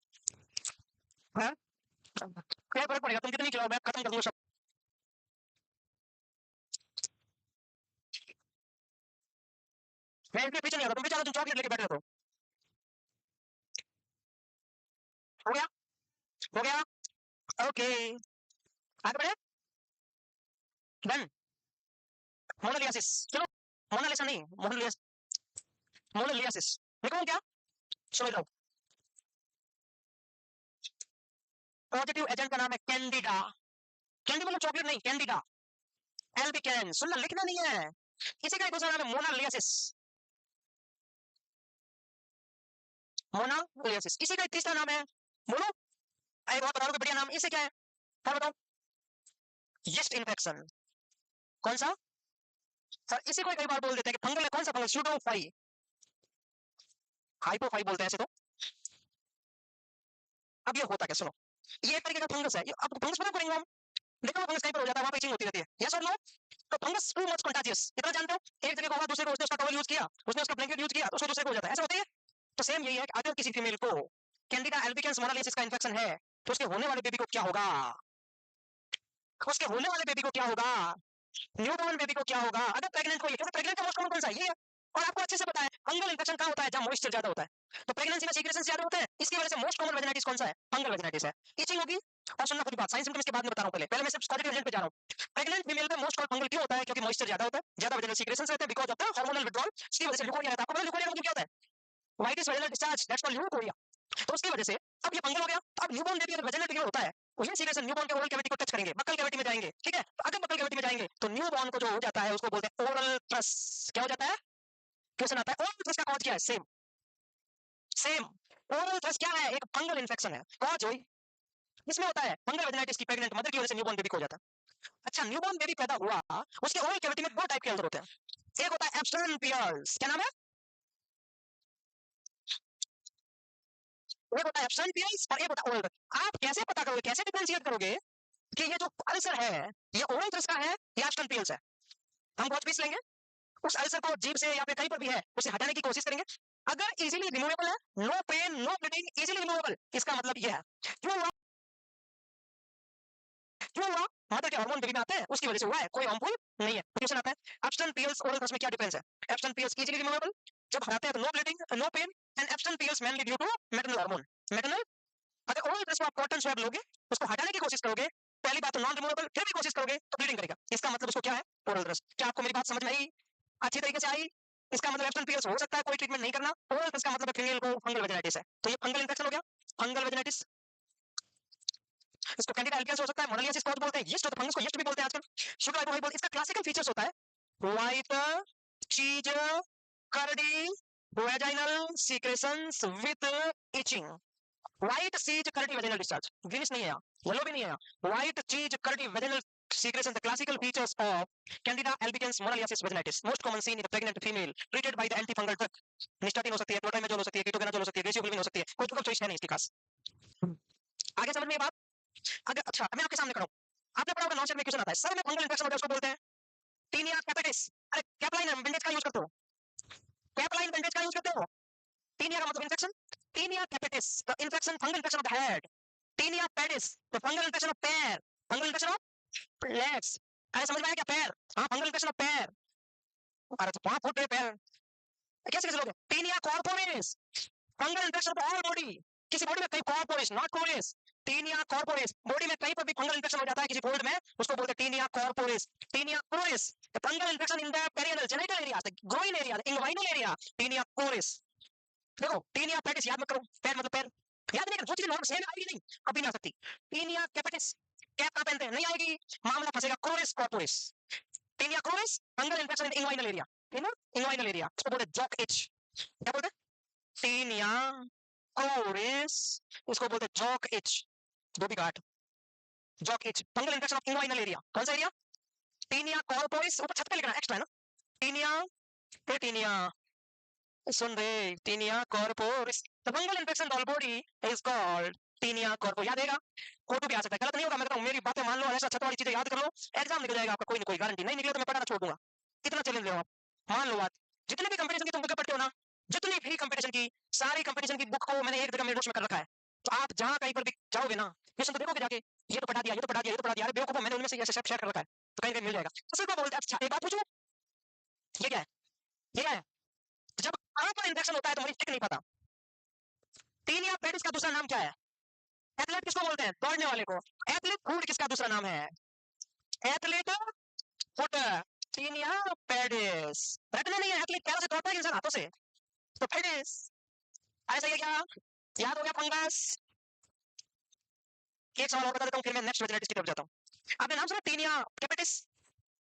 हाँ क्या फर्क पड़ेगा, तुम कितनी खिलाओ, मैं खत्म कर दूंगा सब। मैं इसलिए पीछे नहीं आता, तुम पीछे आओ, तुम चॉकलेट लेके बैठे हो। हो गया। हो गया। ओके आगे बढ़े। डन। मोनालियासिस। चलो मोनालिसा नहीं, मोनालियास। मोनालियासिस। लिखो क्या? सुनो लो। पॉजिटिव एजेंट का नाम है कैंडिडा। कैंडी मतलब चॉकलेट नहीं, कैंडिडा। एल्बिकेन। सुनना लिखना नहीं है। इसी का एक दूसरा नाम है मोनालियासिस। मोनालियासिस इसी का एक तीसरा नाम है। बोलो। एक और बता दो बढ़िया नाम, इसे क्या है? क्या बताओ? Yeast infection. कौन सा? सर इसी को कई बार बोल देते हैं कि फंगल है, कौन सा फंगल? स्यूडोफाई। हाइपोफाई बोलते हैं ऐसे तो। अब ये होता क्या सुनो। ये एक तरीके का फंगस है, ये अब फंगस पता करेंगे हम। देखो फंगस कहीं पर हो जाता है, वहां पे इचिंग होती रहती है, यस और नो? तो फंगस टू मच कंटाजियस, इतना जानते हो? एक जगह को होगा, दूसरे को उसने उसका टॉवल यूज किया, उसने उसका ब्लैंकेट यूज किया, तो उसको दूसरे को हो जाता है, ऐसा होता है। तो सेम यही है कि अगर किसी फीमेल को कैंडिडा एल्बिकेंस मोनालिसिस का इन्फेक्शन है, तो उसके होने वाले बेबी को क्या होगा? उसके होने वाले बेबी को क्या होगा? न्यूबॉर्न बेबी को क्या होगा? अगर प्रेग्नेंट को, ये कैसे प्रेग्नेंट का मोस्ट कॉमन कौन सा है? ये है। और आपको अच्छे से पता है फंगल इन्फेक्शन कहाँ होता है? जब मॉइस्चर ज्यादा होता है। तो प्रेगनेंसी में सीक्रेशन ज्यादा होते हैं, इसकी वजह से मोस्ट कॉमन वेजिनाइटिस कौन सा है? फंगल वेजिनाइटिस है। इचिंग होगी। और सुनना पूरी बात, साइंस सिम्टम्स के बाद में बता रहा हूं, पहले पहले मैं सिर्फ पॉजिटिव एजेंट पे जा रहा हूं। प्रेग्नेंट फीमेल में मोस्ट कॉमन फंगल क्यों होता है? क्योंकि मॉइस्चर ज्यादा होता है, ज्यादा वेजिनल सीक्रेशंस रहते हैं, because of the hormonal withdrawal, इसकी वजह से ल्यूकोरिया रहता है। आपको पता है ल्यूकोरिया का मतलब क्या होता है? Whitish vaginal discharge, that's called leucorrhoea. तो उसकी वजह से अब ये फंगल हो गया। तो अब न्यूबॉर्न बेबी अगर वेजिनल डिलीवर होता है, तो ये सीक्रेशन न्यूबॉर्न के ओरल कैविटी को टच करेंगे, बक्कल कैविटी में जाएंगे, ठीक है? तो अगर बक्कल कैविटी में जाएंगे तो न्यूबॉर्न को जो हो जाता है उसको बोलते हैं ओरल थ्रस। क्या हो जाता है? क्वेश्चन आता है ओरल थ्रस का कॉज क्या है? सेम। सेम। ओरल थ्रस क्या है? एक फंगल इन्फेक्शन है। कॉज हुई इसमें होता है फंगल वेजिनाइटिस की प्रेग्नेंट मदर की वजह से न्यूबॉर्न बेबी को हो जाता है। अच्छा न्यूबॉर्न बेबी पैदा हुआ, उसके ओरल कैविटी में 2 टाइप के अल्सर होते हैं। एक होता है एब्स्टन पियर्स, क्या नाम है? एक होता है एब्स्टन पियर्स और एक होता है ओरल। आप कैसे पता करोगे, कैसे डिफरेंशिएट करोगे कि ये जो अल्सर है ये ओरल थ्रस का है या एब्स्टन पियर्स है? हम बहुत पीस लेंगे, उस अल्सर को जीभ से या फिर कहीं पर भी है उसे हटाने की कोशिश करेंगे। अगर इजीली रिमूवेबल है, no pain no bleeding, easily removable, इसका मतलब ये है क्यों हुआ? क्यों हुआ? मदर के हार्मोन बेबी में आते हैं, उसकी वजह से हुआ है, कोई हार्मफुल नहीं है। क्वेश्चन आता है एब्स्टन पियर्स ओरल थ्रस में क्या डिफरेंस है? एब्स्टन पियर्स इजीली रिमूवेबल, जब हटाते हैं तो no bleeding no pain, and Epstein pearls mainly due to maternal hormone. Maternal. अगर ओरल थ्रस में आप कॉटन स्वैब लोगे, उसको हटाने की कोशिश करोगे, तो पहली बात तो नॉन रिमूवेबल, फिर भी कोशिश करोगे तो ब्लीडिंग करेगा, इसका मतलब उसको क्या है, ओरल ड्रग्स। क्या आपको मेरी बात समझ में आई, अच्छी तरीके से आई? इसका मतलब एब्सेंट पीरियड्स हो सकता है कोई ट्रीटमेंट नहीं करना, ओरल ड्रग्स का मतलब फीमेल को फंगल वेजाइटिस है, तो ये फंगल इंफेक्शन हो गया, फंगल वेजाइटिस। इसको कैंडिडा एल्बियस हो सकता है, मोनालिसिस कॉज बोलते हैं, यीस्ट तो फंगस को यीस्ट भी बोलते हैं आजकल, शुगर हाइपोहाइड बोलते हैं। इसका क्लासिकल फीचर्स होता है white cheese curdy vaginal secretions with itching, white cheese curdy vaginal discharge, greenish नहीं है यहाँ, येलो भी नहीं है यहाँ, white cheese curdy vaginal secretion, the classical features of Candida albicans monaliasis vaginitis, most common seen in the pregnant female, treated by the antifungal drug. Nystatin हो सकती है, clotrimazole हो सकती है, ketoconazole हो सकती है, graciofulvin हो सकती है, कोई drug choice है नहीं इसके पास। आगे समझ में ये बात? अगर अच्छा मैं आपके सामने करूं, आपने पढ़ा होगा नॉन में क्वेश्चन आता है, सर में फंगल इंफेक्शन होता है उसको बोलते हैं टीनिया कैपिटिस। अरे कैपलाइन बैंडेज का यूज करते हो, कैपलाइन बैंडेज का यूज करते हो, टीनिया का मतलब infection, tinea capitis the infection fungal infection of the head, tinea pedis the fungal infection of पैर, फंगल इन्फेक्शन ऑफ लेग्स। अरे समझ में आया क्या, पैर, हाँ फंगल इन्फेक्शन ऑफ पैर, अरे तो 5 फुट के पैर कैसे कैसे लोगे, tinea corporis fungal infection of all body, किसी बॉडी में कहीं corporis not cruris, tinea corporis, body में कहीं पर भी फंगल इन्फेक्शन हो जाता है किसी फोल्ड में, उसको बोलते हैं tinea corporis, tinea cruris fungal infection in the perineal genital area, groin area, inguinal area, tinea cruris. देखो टीनिया पेडिस याद मत करो, पैर मतलब पैर याद नहीं, जो चीजें नॉर्मल सेम आएगी नहीं कभी नहीं आ सकती, टीनिया कैपिटिस कैप कहां पहनते हैं, नहीं आएगी, मामला फंसेगा cruris corporis, tinea cruris fungal infection in inguinal area, है ना, इंग्वाइनल एरिया, इसको बोलते हैं जॉक इच, क्या बोलते हैं, टीनिया क्रोरिस, इसको बोलते हैं जॉक इच, दो भी गांठ, jock itch fungal infection of inguinal area, कौन सा एरिया, टीनिया कॉर्पोरिस, ऊपर छत पे लिखना एक्स्ट्रा है ना, टीनिया टीनिया सुन रे, tinea corporis, the fungal infection all body is called tinea corpo, याद रहेगा, फोटो भी आ सकता है, गलत नहीं होगा, मैं कहता हूं मेरी बातें मान लो, ऐसा छत वाली चीजें याद कर लो, एग्जाम निकल जाएगा आपका, कोई ना कोई गारंटी नहीं निकले तो मैं पढ़ाना छोड़ दूंगा, कितना चैलेंज लो आप, मान लो बात, जितने भी कंपटीशन की तुम बुक पढ़ते हो ना, जितनी भी कंपटीशन की, सारी कंपटीशन की बुक को मैंने एक जगह मेरे नोट्स में कर रखा है, तो आप जहां कहीं पर भी जाओगे ना, क्वेश्चन तो देखोगे जाके, ये तो पढ़ा दिया, ये तो पढ़ा दिया, ये तो पढ़ा दिया, अरे बेवकूफ, मैंने उनमें से ऐसे शेयर कर रखा है, तो कहीं कहीं मिल जाएगा, तो सिर्फ बोलते हैं, अच्छा एक बात पूछूं, ये क्या है, ये क्या है, जब आंख पर इंफेक्शन होता है तो मरीज टिक नहीं पाता, टीनिया पेडिस का दूसरा नाम क्या है, एथलेट किसको बोलते हैं, दौड़ने वाले को, एथलेट फूड किसका दूसरा नाम है, एथलेट फुट, टीनिया पेडिस, रटना नहीं है, एथलीट पैरों से दौड़ता है इंसान हाथों से, तो पेडिस, ऐसा ही है क्या, याद हो गया फंगस। एक सवाल और बता देता हूं फिर मैं नेक्स्ट वेजिटेटिस की तरफ जाता हूं, आपने नाम सुना टीनिया कैपिटिस,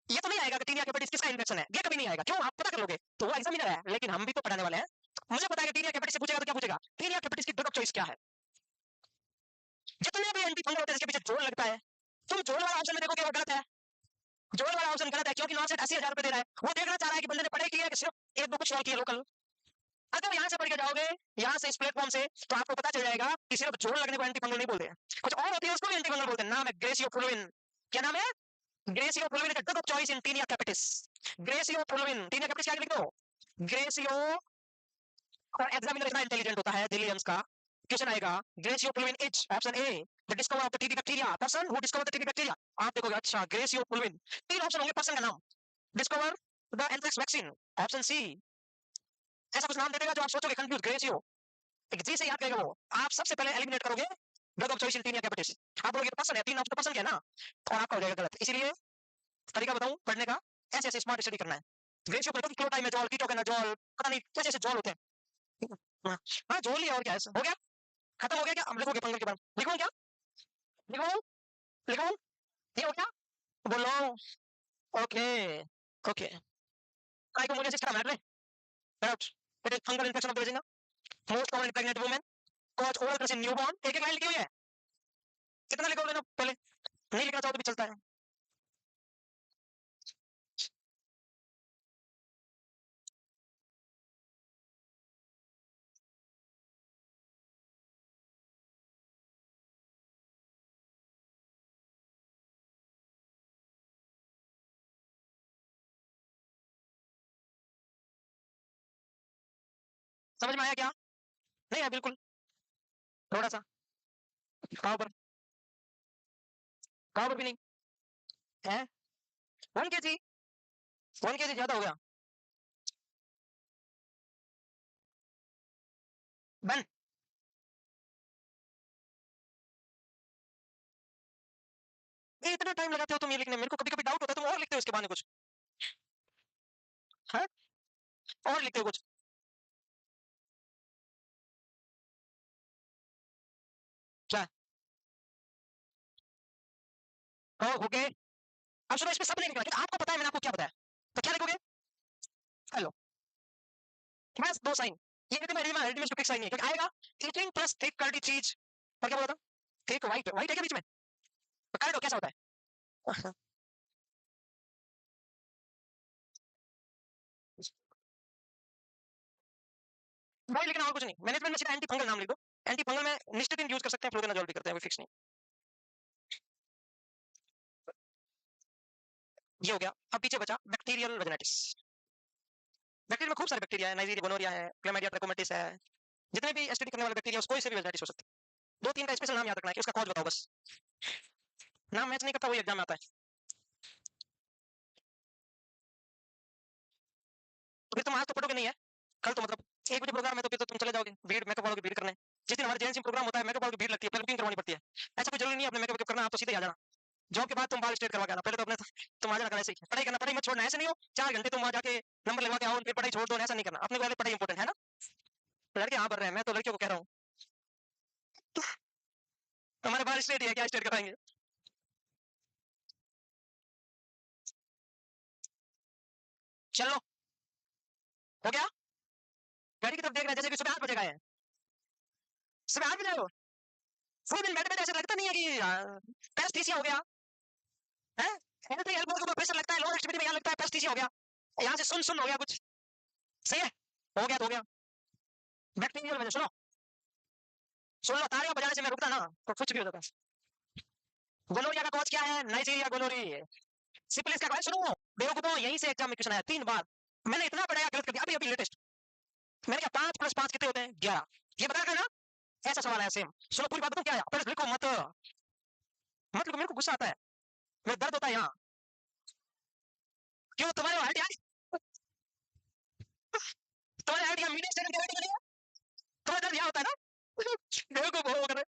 ये तो नहीं आएगा कि टीनिया कैपिटिस किसका इन्फेक्शन है, ये कभी नहीं आएगा, क्यों, आप पता कर लोगे तो वो एग्जामिनर है, लेकिन हम भी तो पढ़ाने वाले हैं, मुझे पता है कि टीनिया कैपिटिस से पूछेगा तो क्या पूछेगा, टीनिया कैपिटिस की ड्रग ऑफ चॉइस क्या है, जितने भी एंटी फंगल होते हैं इसके पीछे जोड़ लगता है, तुम जोड़ वाला ऑप्शन में देखोगे वो गलत है, जोड़ वाला ऑप्शन गलत है, क्योंकि नॉनसेट 80,000 रुपए दे रहा है, वो देखना चाह रहा है कि बंदे ने पढ़ाई की है कि सिर्फ एक दो कुछ सवाल किए लोकल, अगर यहाँ से पढ़ के जाओगे, यहाँ से इस प्लेटफॉर्म से, तो आपको पता चल जाएगा कि सिर्फ जोड़ लगने को एंटी फंगल नहीं बोलते हैं, कुछ और होती है उसको भी एंटी फंगल बोलते हैं, नाम है ग्रेसियोफुलविन, क्या नाम है, griseofulvin is the drug of choice in tinea capitis, griseofulvin, tinea capitis क्या लिख दो, ग्रेसियो, और एग्जामिनर इतना इंटेलिजेंट होता है दिल्ली एम्स का, क्वेश्चन आएगा griseofulvin is option A the discover of the TB bacteria, person who discover the TB bacteria, आप देखोगे अच्छा ग्रेसियोफुलविन, तीन ऑप्शन होंगे पर्सन का नाम, discover the anthrax vaccine, option C, ऐसा कुछ नाम दे देगा जो आप सोचोगे कंफ्यूज, ग्रेसियो, एक जी से याद करेगा वो, आप सबसे पहले एलिमिनेट करोगे drug of choice in tinea capitis, आप बोलोगे पर्सन है, तीन ऑप्शन पर्सन क्या है ना, और आपका हो जाएगा गलत, इसीलिए तरीका बताऊं पढ़ने का, ऐसे ऐसे स्मार्ट स्टडी करना है, ग्रेसियो पर क्लोटाइमेजोल, कीटोकेनाजोल, पता नहीं कैसे ऐसे जॉल होते हैं, हाँ हाँ जोल ही है, और क्या है, हो गया, खत्म हो गया क्या, अब लिखोगे फंगल के बाद, लिखूं क्या, लिखूं, लिखूं, ये हो गया, बोलो, ओके, ओके, काय को मुझे सिस्टम है, doubt, it is fungal infection of the vagina, most common in pregnant women, cause oral drugs in newborn, एक एक लाइन लिखी हुई है, कितना लिखोगे ना पहले, नहीं लिखना चाहो तो भी चलता है, समझ में आया क्या, नहीं है बिल्कुल, थोड़ा सा, कहाँ पर, कहाँ पर भी नहीं है, 1 kg, 1 kg ज्यादा हो गया, बन, ये इतना टाइम लगाते हो तुम ये लिखने में, मेरे को कभी कभी डाउट होता है तुम और लिखते हो इसके बाद में कुछ। हाँ, और लिखते हो कुछ। क्या? ओके, अब सुनो, इसमें सब नहीं लिखना, क्योंकि आपको पता है मैंने आपको क्या बताया, तो क्या लिखोगे? हेलो, बस दो साइन, ये भी मैं रेडी में क्विक साइन है, क्योंकि आएगा ईटिंग प्लस थिक कर्डी चीज, और क्या बोला था? थिक व्हाइट, व्हाइट है क्या बीच में? तो कर्ड कैसा होता है? वही लिखना और कुछ नहीं, मैनेजमेंट में सीधा एंटी फंगल नाम लिख दो। एंटी फंगल में निस्टेटिन यूज कर सकते हैं, फ्लोरेनाजोल भी करते हैं, कोई फिक्स नहीं। ये हो गया। अब पीछे बचा बैक्टीरियल वेजिनाइटिस। बैक्टीरिया में खूब सारे बैक्टीरिया है, नाइजीरिया गोनोरिया है, क्लैमिडिया ट्रैकोमैटिस है, जितने भी एसटीडी करने वाले बैक्टीरिया कोई से भी वेजिनाइटिस हो सकता है। दो तीन का स्पेशल नाम याद रखना है कि उसका कॉज बताओ बस। नाम मैच नहीं करता वही एग्जाम में आता है। तो फिर तुम आज तो पढ़ोगे नहीं है, कल तो मतलब 1 बजे प्रोग्राम है, तो फिर तो तुम चले जाओगे भीड़, मेकअप वालों की भीड़ करने। जिस दिन हमारे जेएनसी प्रोग्राम होता है मेकअप वालों की भीड़ लगती है, पहले बुकिंग करवानी पड़ती है। ऐसा कोई जरूरी नहीं है अपने मेकअप करना, आप तो सीधे आ जाना। जॉब के बाद तुम बाल स्ट्रेट करवा के आना, पहले तो अपने तुम आ जाना ऐसे ही। पढ़ाई करना, पढ़ाई मत छोड़ना, ऐसे नहीं हो 4 घंटे तुम वहां जाके नंबर लगवा के आओ फिर पढ़ाई छोड़ दो, ऐसा नहीं करना। अपने को पहले पढ़ाई इंपॉर्टेंट है ना। लड़के हाँ पढ़ रहे हैं, मैं तो लड़कियों को कह रहा हूँ हमारे बाल स्ट्रेट ही है, क्या स्ट्रेट कराएंगे? चलो, हो गया। घड़ी की तरफ देख रहे हैं जैसे कि सुबह 8 बजे गए हैं। सुबह 8 बजे आए हो। पूरे दिन बैठे बैठे ऐसा लगता नहीं है कि पैस्थीसिया हो गया है? ऐसे एल्बो के ऊपर प्रेशर लगता है, लोअर एक्सट्रीमिटी में यहाँ लगता है पैस्थीसिया हो गया, यहाँ से सुन सुन हो गया कुछ। सही है, हो गया तो हो गया। बैक्टीरियल वजह सुनो, सुन लो, तालियां बजाने से मैं रुकता ना तो कुछ भी हो जाता। गोनोरिया का कॉज क्या है? नाइजीरिया गोनोरी। सिफिलिस का कॉज सुनो, बेवकूफों, यहीं से एग्जाम में क्वेश्चन आया 3 बार। मैंने इतना पढ़ाया, गलत कर दिया, अभी अभी लेटेस्ट। मैंने कहा 5 + 5 कितने होते हैं? 11। ये बता देना, ऐसा सवाल है सेम। सुनो पूरी बात बताऊं क्या है, पहले लिखो मत, मत लिखो, मेरे को गुस्सा आता है, मेरे दर्द होता है यहाँ। क्यों, तुम्हारे हाइट यार, तुम्हारे हाइट या मीडियम स्टैंडर्ड की हाइट नहीं है? तुम्हारा दर्द यहाँ होता है ना। बेवकूफ हो कर।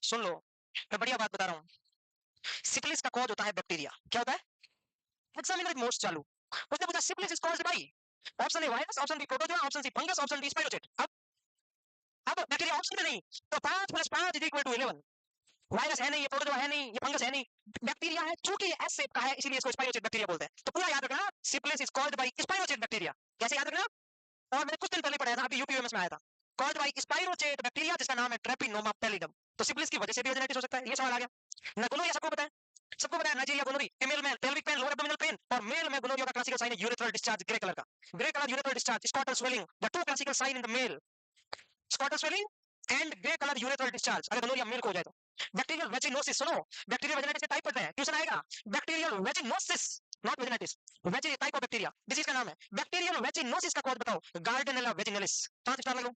सुन लो, मैं बढ़िया बात बता रहा हूँ। सिफिलिस का कॉज होता है बैक्टीरिया। क्या होता है? एग्जामिनर मोस्ट चालू, उसने पूछा syphilis is caused by, option A virus, option B protozoa, option C fungus, option D spirochete. अब बैक्टीरिया ऑप्शन में नहीं, तो 5 + 5 = 11। वायरस है नहीं, ये प्रोटोजोआ है नहीं, ये फंगस है नहीं, बैक्टीरिया है, चूंकि ये एस शेप का है इसलिए इसको स्पाइरोचेट बैक्टीरिया बोलते हैं। तो पूरा याद रखना, syphilis is caused bye spirochete bacteria. कैसे याद रखना? और मैंने कुछ दिन पहले पढ़ाया था, अभी यूपीएमएस में आया था, कॉज्ड बाय स्पाइरोचेट बैक्टीरिया, जिसका नाम है ट्रैपिनोमा पैलिडम। तो सिफिलिस की वजह से भी वेजिनाइटिस हो सकता है, ये सवाल आ गया ना। गोनोरिया सबको पता है, सबको पता है, नाइजीरिया गोनोरी, फीमेल में pelvic pain, lower abdominal pain, और मेल में गोनोरिया का क्लासिकल साइन है यूरेथ्रल डिस्चार्ज, ग्रे कलर का, grey colour urethral discharge, scrotal swelling, the two classical sign in the male, scrotal swelling and grey colour urethral discharge, अगर gonorrhoea male को हो जाए तो। बैक्टीरियल वेजिनोसिस, सुनो, bacterial vaginitis के type पढ़ते हैं, ट्यूशन आएगा। बैक्टीरियल वेजिनोसिस, नॉट वेजिनाइटिस, वेजी टाइप ऑफ बैक्टीरिया, डिजीज का नाम है। बैक्टीरियल वेजिनोसिस का कॉज बताओ, गार्डनेला वेजिनलिस। 5 स्टार लगाओ।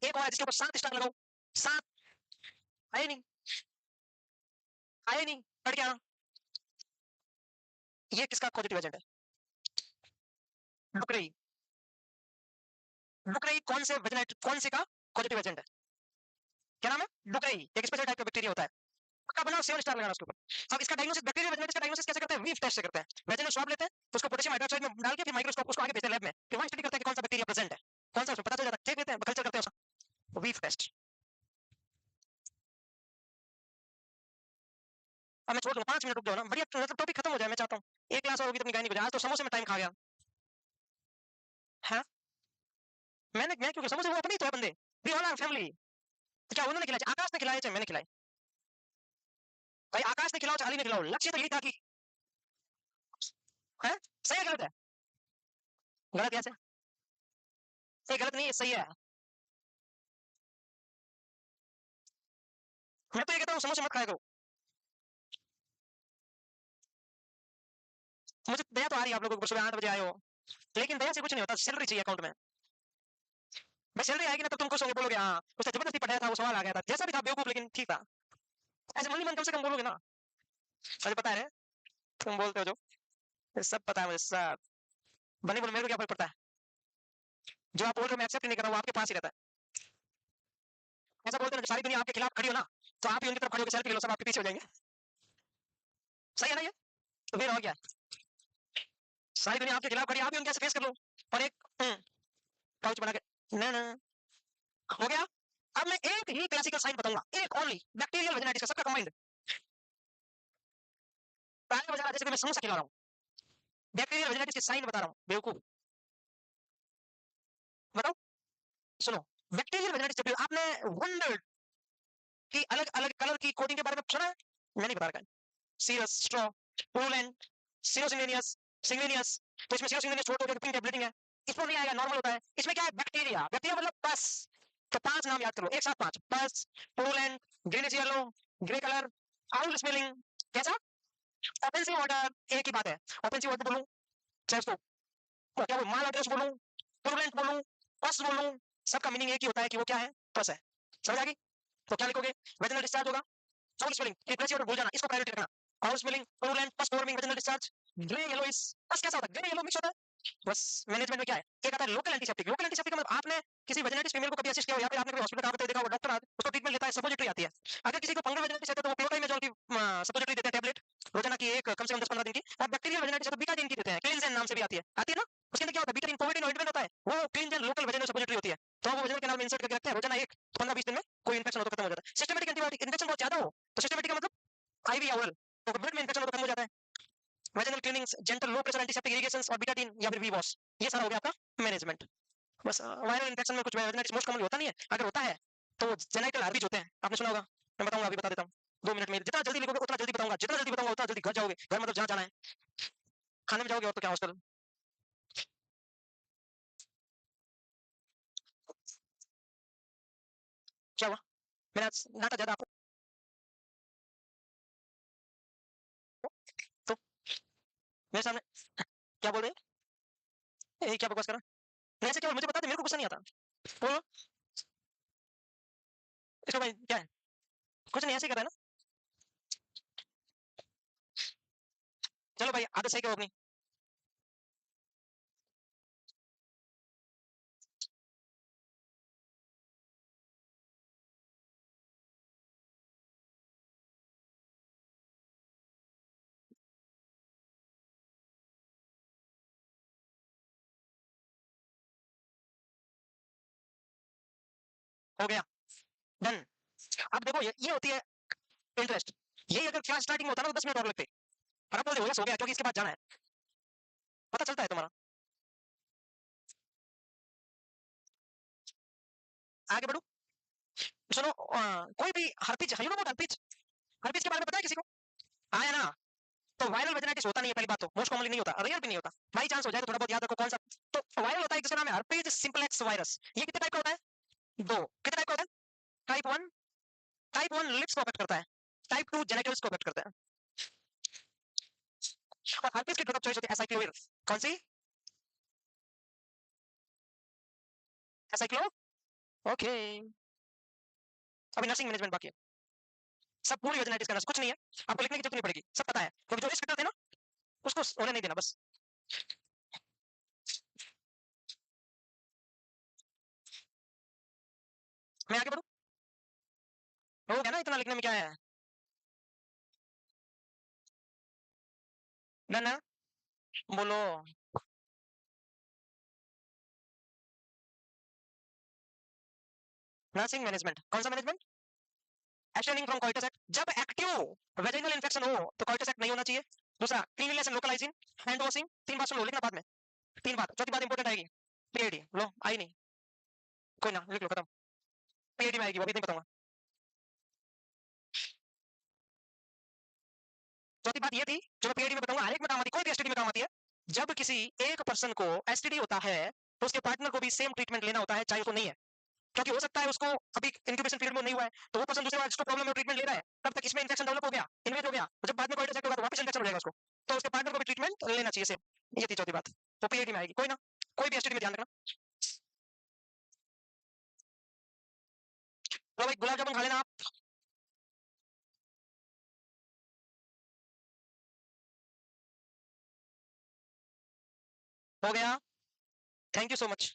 एक और है जिसके ऊपर 7 स्टार लगाओ। 7 आए नहीं, आए नहीं, पढ़ क्या? ये किसका पॉजिटिव एजेंट है? डुकरेई। डुकरेई कौन से वेजिनाइट, कौन से का पॉजिटिव एजेंट है? क्या नाम है? डुकरेई, एक स्पेशल टाइप का बैक्टीरिया होता है, उसका बनाओ 7 स्टार लगाना उसके ऊपर। अब इसका डायग्नोसिस, बैक्टीरिया वेजिनाइटिस का डायग्नोसिस कैसे करते हैं? वीव टेस्ट से करते हैं। वेजिनल स्वाब लेते हैं, उसको पोटेशियम हाइड्रोक्साइड में डाल के फिर माइक्रोस्कोप उसको आगे भेजते हैं लैब में, फिर वहां स्टडी करते हैं कि कौन सा बैक्टीरिया प्रेजेंट है, कौन सा, उसमें पता चल जाता है, देख लेते हैं, कल्चर करते हैं उसका, वीव टेस्ट। अब मैं छोड़ दूं, 5 मिनट रुक जाओ ना, बढ़िया, मतलब टॉपिक खत्म हो जाए, मैं चाहता हूँ। एक क्लास और होगी तो अपनी गाय नहीं बजा, आज तो समोसे में टाइम खा गया है। मैं क्योंकि समोसे वो अपनी तो है बंदे, वी ऑल आर फैमिली। तो क्या उन्होंने खिलाया? आकाश ने खिलाया चाहे मैंने खिलाई? भाई आकाश ने खिलाओ चाहे अली ने खिलाओ, लक्ष्य तो यही था कि, है, सही है गलत है? गलत कैसे? सही गलत नहीं है, सही है। मैं तो ये कहता हूँ समोसे मत खाया करो। मुझे दया तो आ रही है आप लोगों को, सुबह 8 बजे आए हो, लेकिन दया से कुछ नहीं होता, सैलरी चाहिए अकाउंट में। भाई सैलरी आएगी ना तो तुम खुश होगे, बोलोगे हाँ उसने जबरदस्ती पढ़ाया था, वो सवाल आ गया था, जैसा भी था बेवकूफ लेकिन ठीक था। ऐसे मन ही मन कम से कम बोलोगे ना। मुझे पता है तुम बोलते हो जो, ये सब पता है मुझे सब। बनी बोलो, मेरे को क्या फर्क पड़ता है? जो आप बोल रहे हो मैं एक्सेप्ट नहीं कर रहा हूँ, वो आपके पास ही रहता है। ऐसा बोलते हैं ना, सारी दुनिया आपके खिलाफ खड़ी हो ना, तो आप ही उनकी तरफ खड़े होकर सेल्फी ले लो, सब आपके पीछे हो जाएंगे। सही है ना ये? तो फिर हो गया, सारी दुनिया आपके खिलाफ खड़ी, आप ही उनके फेस कर लो, और एक काउच बना के ना ना, हो गया। अब मैं एक ही क्लासिकल साइन बताऊंगा, एक ओनली, बैक्टीरियल वेजिनाइटिस का, सबका कंबाइंड। पहले बजा जैसे कि मैं समोसा खिला रहा हूँ, बैक्टीरियल वेजिनाइटिस के साइन बता रहा हूँ, बेवकूफ। बताओ, सुनो, बैक्टीरियल वेजिनाइटिस, जब आपने वंडर्ड कि अलग अलग कलर की कोटिंग के बारे में सुना है, मैं नहीं बता रहा, सीरस, स्ट्रॉ, पुरुलेंट, सीरोसिंगेनियस, सिंगेनियस, तो इसमें सीरोसिंगेनियस छोड़ दो, पिंक ब्लीडिंग है, इसमें नहीं आएगा, नॉर्मल होता है। इसमें क्या है, बैक्टीरिया, बैक्टीरिया मतलब पस, तो 5 नाम याद करो, एक साथ 5, पस, purulent, greenish yellow, grey colour, foul smelling, कैसा, ऑफेंसिव वाटर, एक ही बात है, ऑफेंसिव वाटर बोलूं, चाहे उसको क्या बोलूं, माल एड्रेस बोलूं, पुरुलेंट बोलूं, पस बोलूं, सबका मीनिंग एक ही होता है कि वो क्या है, पस है। समझ आ गई? तो क्या लिखोगे, वेजिनल डिस्चार्ज होगा, फाउल स्मेलिंग, रिप्लेस योर, भूल जाना, इसको प्रायोरिटी रखना, फाउल स्मेलिंग, पुरुलेंट, पस forming, vaginal discharge, grey yellowish, पस कैसा होता है, ग्रे येलो मिक्स होता है। बस मैनेजमेंट में क्या है, एक आता है लोकल एंटीसेप्टिक, लोकल एंटीसेप्टिक मतलब आपने किसी वेजिनाइटिस फीमेल को कभी असिस्ट किया हो, या फिर आपने कभी हॉस्पिटल काम करते देखा हो, डॉक्टर उसको ट्रीटमेंट लेता है, सपोजिटरी आती है। अगर किसी को फंगल वेजिनाइटिस है तो वो प्योटाइमेजोल की सपोजिटरी देते हैं, टैबलेट रोजाना की, एक कम से कम 10-15 दिन की। और बैक्टीरियल वेजिनाइटिस है तो बीटाडीन की देते हैं, क्लींजेन नाम से भी आती है ना, उसके अंदर क्या होता है, बीटाडीन पोविडिन ऑइंटमेंट होता है, वो क्लींजेन लोकल वेजिनल सपोजिटरी होती है, तो वो वेजिनल कैनाल में इंसर्ट करके रखते हैं, रोजाना एक 15-20 दिन में कोई इंफेक्शन हो तो खत्म हो जाता है। सिस्टमेटिक एंटीबायोटिक, इन्फेक्शन बहुत ज्यादा हो तो सिस्टमेटिक का मतलब आईवी या ओरल, तो ब्लड में इंफेक्शन हो तो खत्म हो जाता है। Vaginal cleanings, gentle low pressure antiseptic irrigations और बीटाडीन या फिर वीवॉश, ये सारा हो गया आपका मैनेजमेंट। बस वायरल इन्फेक्शन में कुछ वेजिनाइटिस मोस्ट कॉमनली होता नहीं है, अगर होता है तो जेनिटल आरबीज होते हैं, आपने सुना होगा, मैं बताऊंगा, अभी बता देता हूँ 2 मिनट में, जितना जल्दी लिखोगे उतना जल्दी बताऊंगा, जितना जल्दी बताऊंगा उतना जल्दी घर जाओगे, घर मतलब जहाँ जाना है, खाने में जाओगे और तो क्या हॉस्टल। क्या हुआ, मैंने आज डांटा ज्यादा आपको, तो मेरे सामने क्या बोल रहे हैं, क्या बकवास करा, ऐसे क्या, मुझे बता दे, मेरे को गुस्सा नहीं आता, बोलो इसको भाई, क्या है, कुछ नहीं, ऐसे ही कर रहा है ना, चलो भाई आदत सही करो अपनी। हो गया, डन। अब देखो, ये होती है इंटरेस्ट, यही अगर क्लास स्टार्टिंग में होता ना तो 10 मिनट और लगते, और अब बोल दे हो गया क्योंकि इसके बाद जाना है, पता चलता है तुम्हारा। आगे बढ़ो, सुनो, कोई भी हर्पिच, यू नो व्हाट हर्पिच, हर्पिच के बारे में पता है किसी को, आया ना, तो वायरल वेजिनाइटिस होता नहीं है, पहली बात तो मोस्ट कॉमनली नहीं होता, रेयर भी नहीं होता, बाई चांस हो जाए तो थोड़ा बहुत याद रखो कौन सा। तो वायरल होता है जिसका नाम है हर्पेज सिंप्लेक्स वायरस, ये कितने टाइप का होता है, दो, कितने टाइप का होता है, टाइप 1, टाइप 1 लिप्स को अफेक्ट करता है, टाइप 2 जेनिटल्स को अफेक्ट करता है, और हर्पेज की ड्रग ऑफ चॉइस होती है एसाइक्लोविर, कौन सी, एसाइक्लो, ओके। अभी नर्सिंग मैनेजमेंट बाकी है, सब पूरी वेजिनाइटिस का नर्स कुछ नहीं है, आपको लिखने की जरूरत नहीं पड़ेगी, सब पता है, क्योंकि जो रिस्क करते हैं ना उसको होने नहीं देना बस। मैं आगे बढ़ू, हो गया ना, इतना लिखने में क्या है, डन है, बोलो, नर्सिंग मैनेजमेंट, कौन सा मैनेजमेंट, एब्स्टेनिंग फ्रॉम कॉइटस एक्ट, जब एक्टिव वेजिनल इंफेक्शन हो तो कॉइटस एक्ट नहीं होना चाहिए। दूसरा, cleanliness and local hygiene, hand washing, 3 बात सुन लो, लिखना बाद में, 3 बात, चौथी बात इंपॉर्टेंट आएगी, पीआईडी लो, आई नहीं, कोई ना, लिख लो, खत्म, पीआईडी में आएगी, वो भी नहीं बताऊंगा। चौथी बात ये थी, जो मैं पीआईडी में बताऊंगा, हर एक में काम आती है, कोई भी एसटीडी में काम आती है, जब किसी एक पर्सन को एसटीडी होता है तो उसके पार्टनर को भी सेम ट्रीटमेंट लेना होता है, चाहे उसको नहीं है, क्योंकि हो सकता है उसको अभी इंक्यूबेशन पीरियड में नहीं हुआ है, तो वो पर्सन दूसरे बार जिसको प्रॉब्लम है ट्रीटमेंट ले रहा है, तब तक इसमें इन्फेक्शन डेवलप हो गया, इन्वेट हो गया, तो जब बाद में कोई होगा तो वापस इन्फेक्शन हो जाएगा उसको, तो उसके पार्टनर को भी ट्रीटमेंट लेना चाहिए सेम, ये थी चौथी बात, तो पीआईडी में आएगी, कोई ना, कोई भी एसटीडी में ध्यान रखना। तो भाई गुलाब जामुन खा लेना आप, हो गया, थैंक यू सो मच।